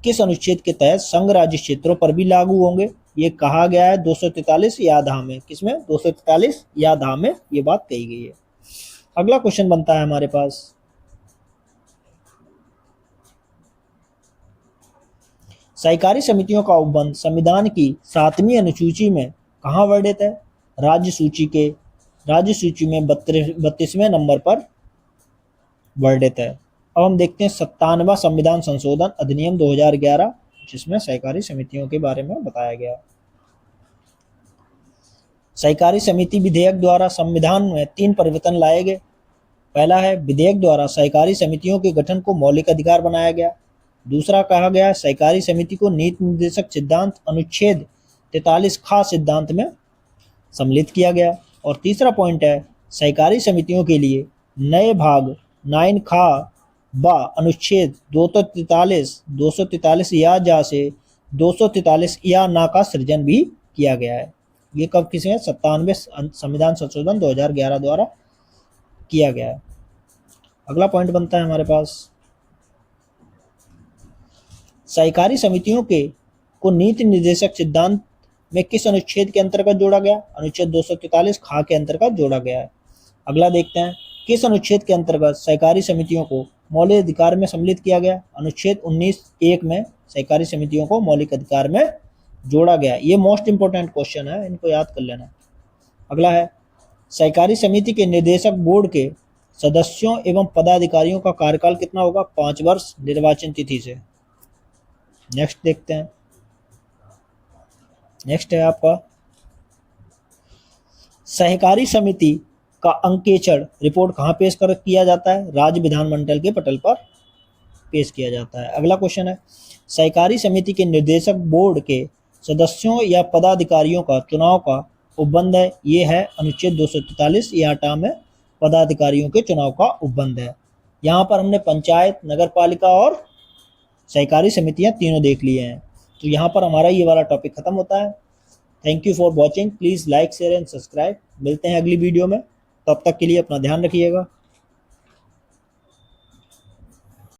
किस अनुच्छेद के तहत संघ राज्य क्षेत्रों पर भी लागू होंगे? ये कहा गया है 243 या धा में। किसमें? 243 या धा में ये बात कही गई है। अगला क्वेश्चन बनता है हमारे पास, सहकारी समितियों का उपबंध संविधान की 7वीं अनुसूची में कहाँ वर्णित है? राज्य सूची में 32वें नंबर पर वर्णित है। अब हम देखते हैं 97वां संविधान संशोधन अधिनियम 2011, जिसमें सहकारी समितियों के बारे में बताया गया। सहकारी समिति विधेयक द्वारा संविधान में 3 परिवर्तन लाए गए। पहला है विधेयक द्वारा सहकारी समितियों के गठन को मौलिक अधिकार बनाया गया। दूसरा कहा गया सहकारी समिति को नीति निर्देशक सिद्धांत अनुच्छेद 43 खा सिद्धांत में सम्मिलित किया गया। और तीसरा पॉइंट है सहकारी समितियों के लिए नए भाग 9 खा बा अनुच्छेद 243 या जा से 243 या ना का सृजन भी किया गया है। ये कब किसमें? 97वें संविधान संशोधन 2011 द्वारा किया गया है। अगला पॉइंट बनता है हमारे पास, सहकारी समितियों को नीति निर्देशक सिद्धांत में किस अनुच्छेद के अंतर्गत जोड़ा गया? अनुच्छेद 243 खा के अंतर्गत जोड़ा गया है। अगला देखते हैं किस अनुच्छेद के अंतर्गत सहकारी समितियों को मौलिक अधिकार में सम्मिलित किया गया? अनुच्छेद 19(1) में सहकारी समितियों को मौलिक अधिकार में जोड़ा गया। ये मोस्ट इंपोर्टेंट क्वेश्चन है, इनको याद कर लेना। अगला है सहकारी समिति के निर्देशक बोर्ड के सदस्यों एवं पदाधिकारियों का कार्यकाल कितना होगा? 5 वर्ष निर्वाचन तिथि से। नेक्स्ट देखते हैं, नेक्स्ट है आपका सहकारी समिति का अंकेक्षण रिपोर्ट कहाँ पेश किया जाता है? राज्य विधानमंडल के पटल पर पेश किया जाता है। अगला क्वेश्चन है सहकारी समिति के निर्देशक बोर्ड के सदस्यों या पदाधिकारियों का चुनाव का उपबंध है। ये है अनुच्छेद 243 या टा में पदाधिकारियों के चुनाव का उपबंध है। यहाँ पर हमने पंचायत, नगर पालिका और सहकारी समितियाँ तीनों देख लिए हैं। तो यहाँ पर हमारा ये वाला टॉपिक खत्म होता है। Thank you for watching. Please like, share and subscribe. मिलते हैं अगली वीडियो में, तब तक के लिए अपना ध्यान रखिएगा।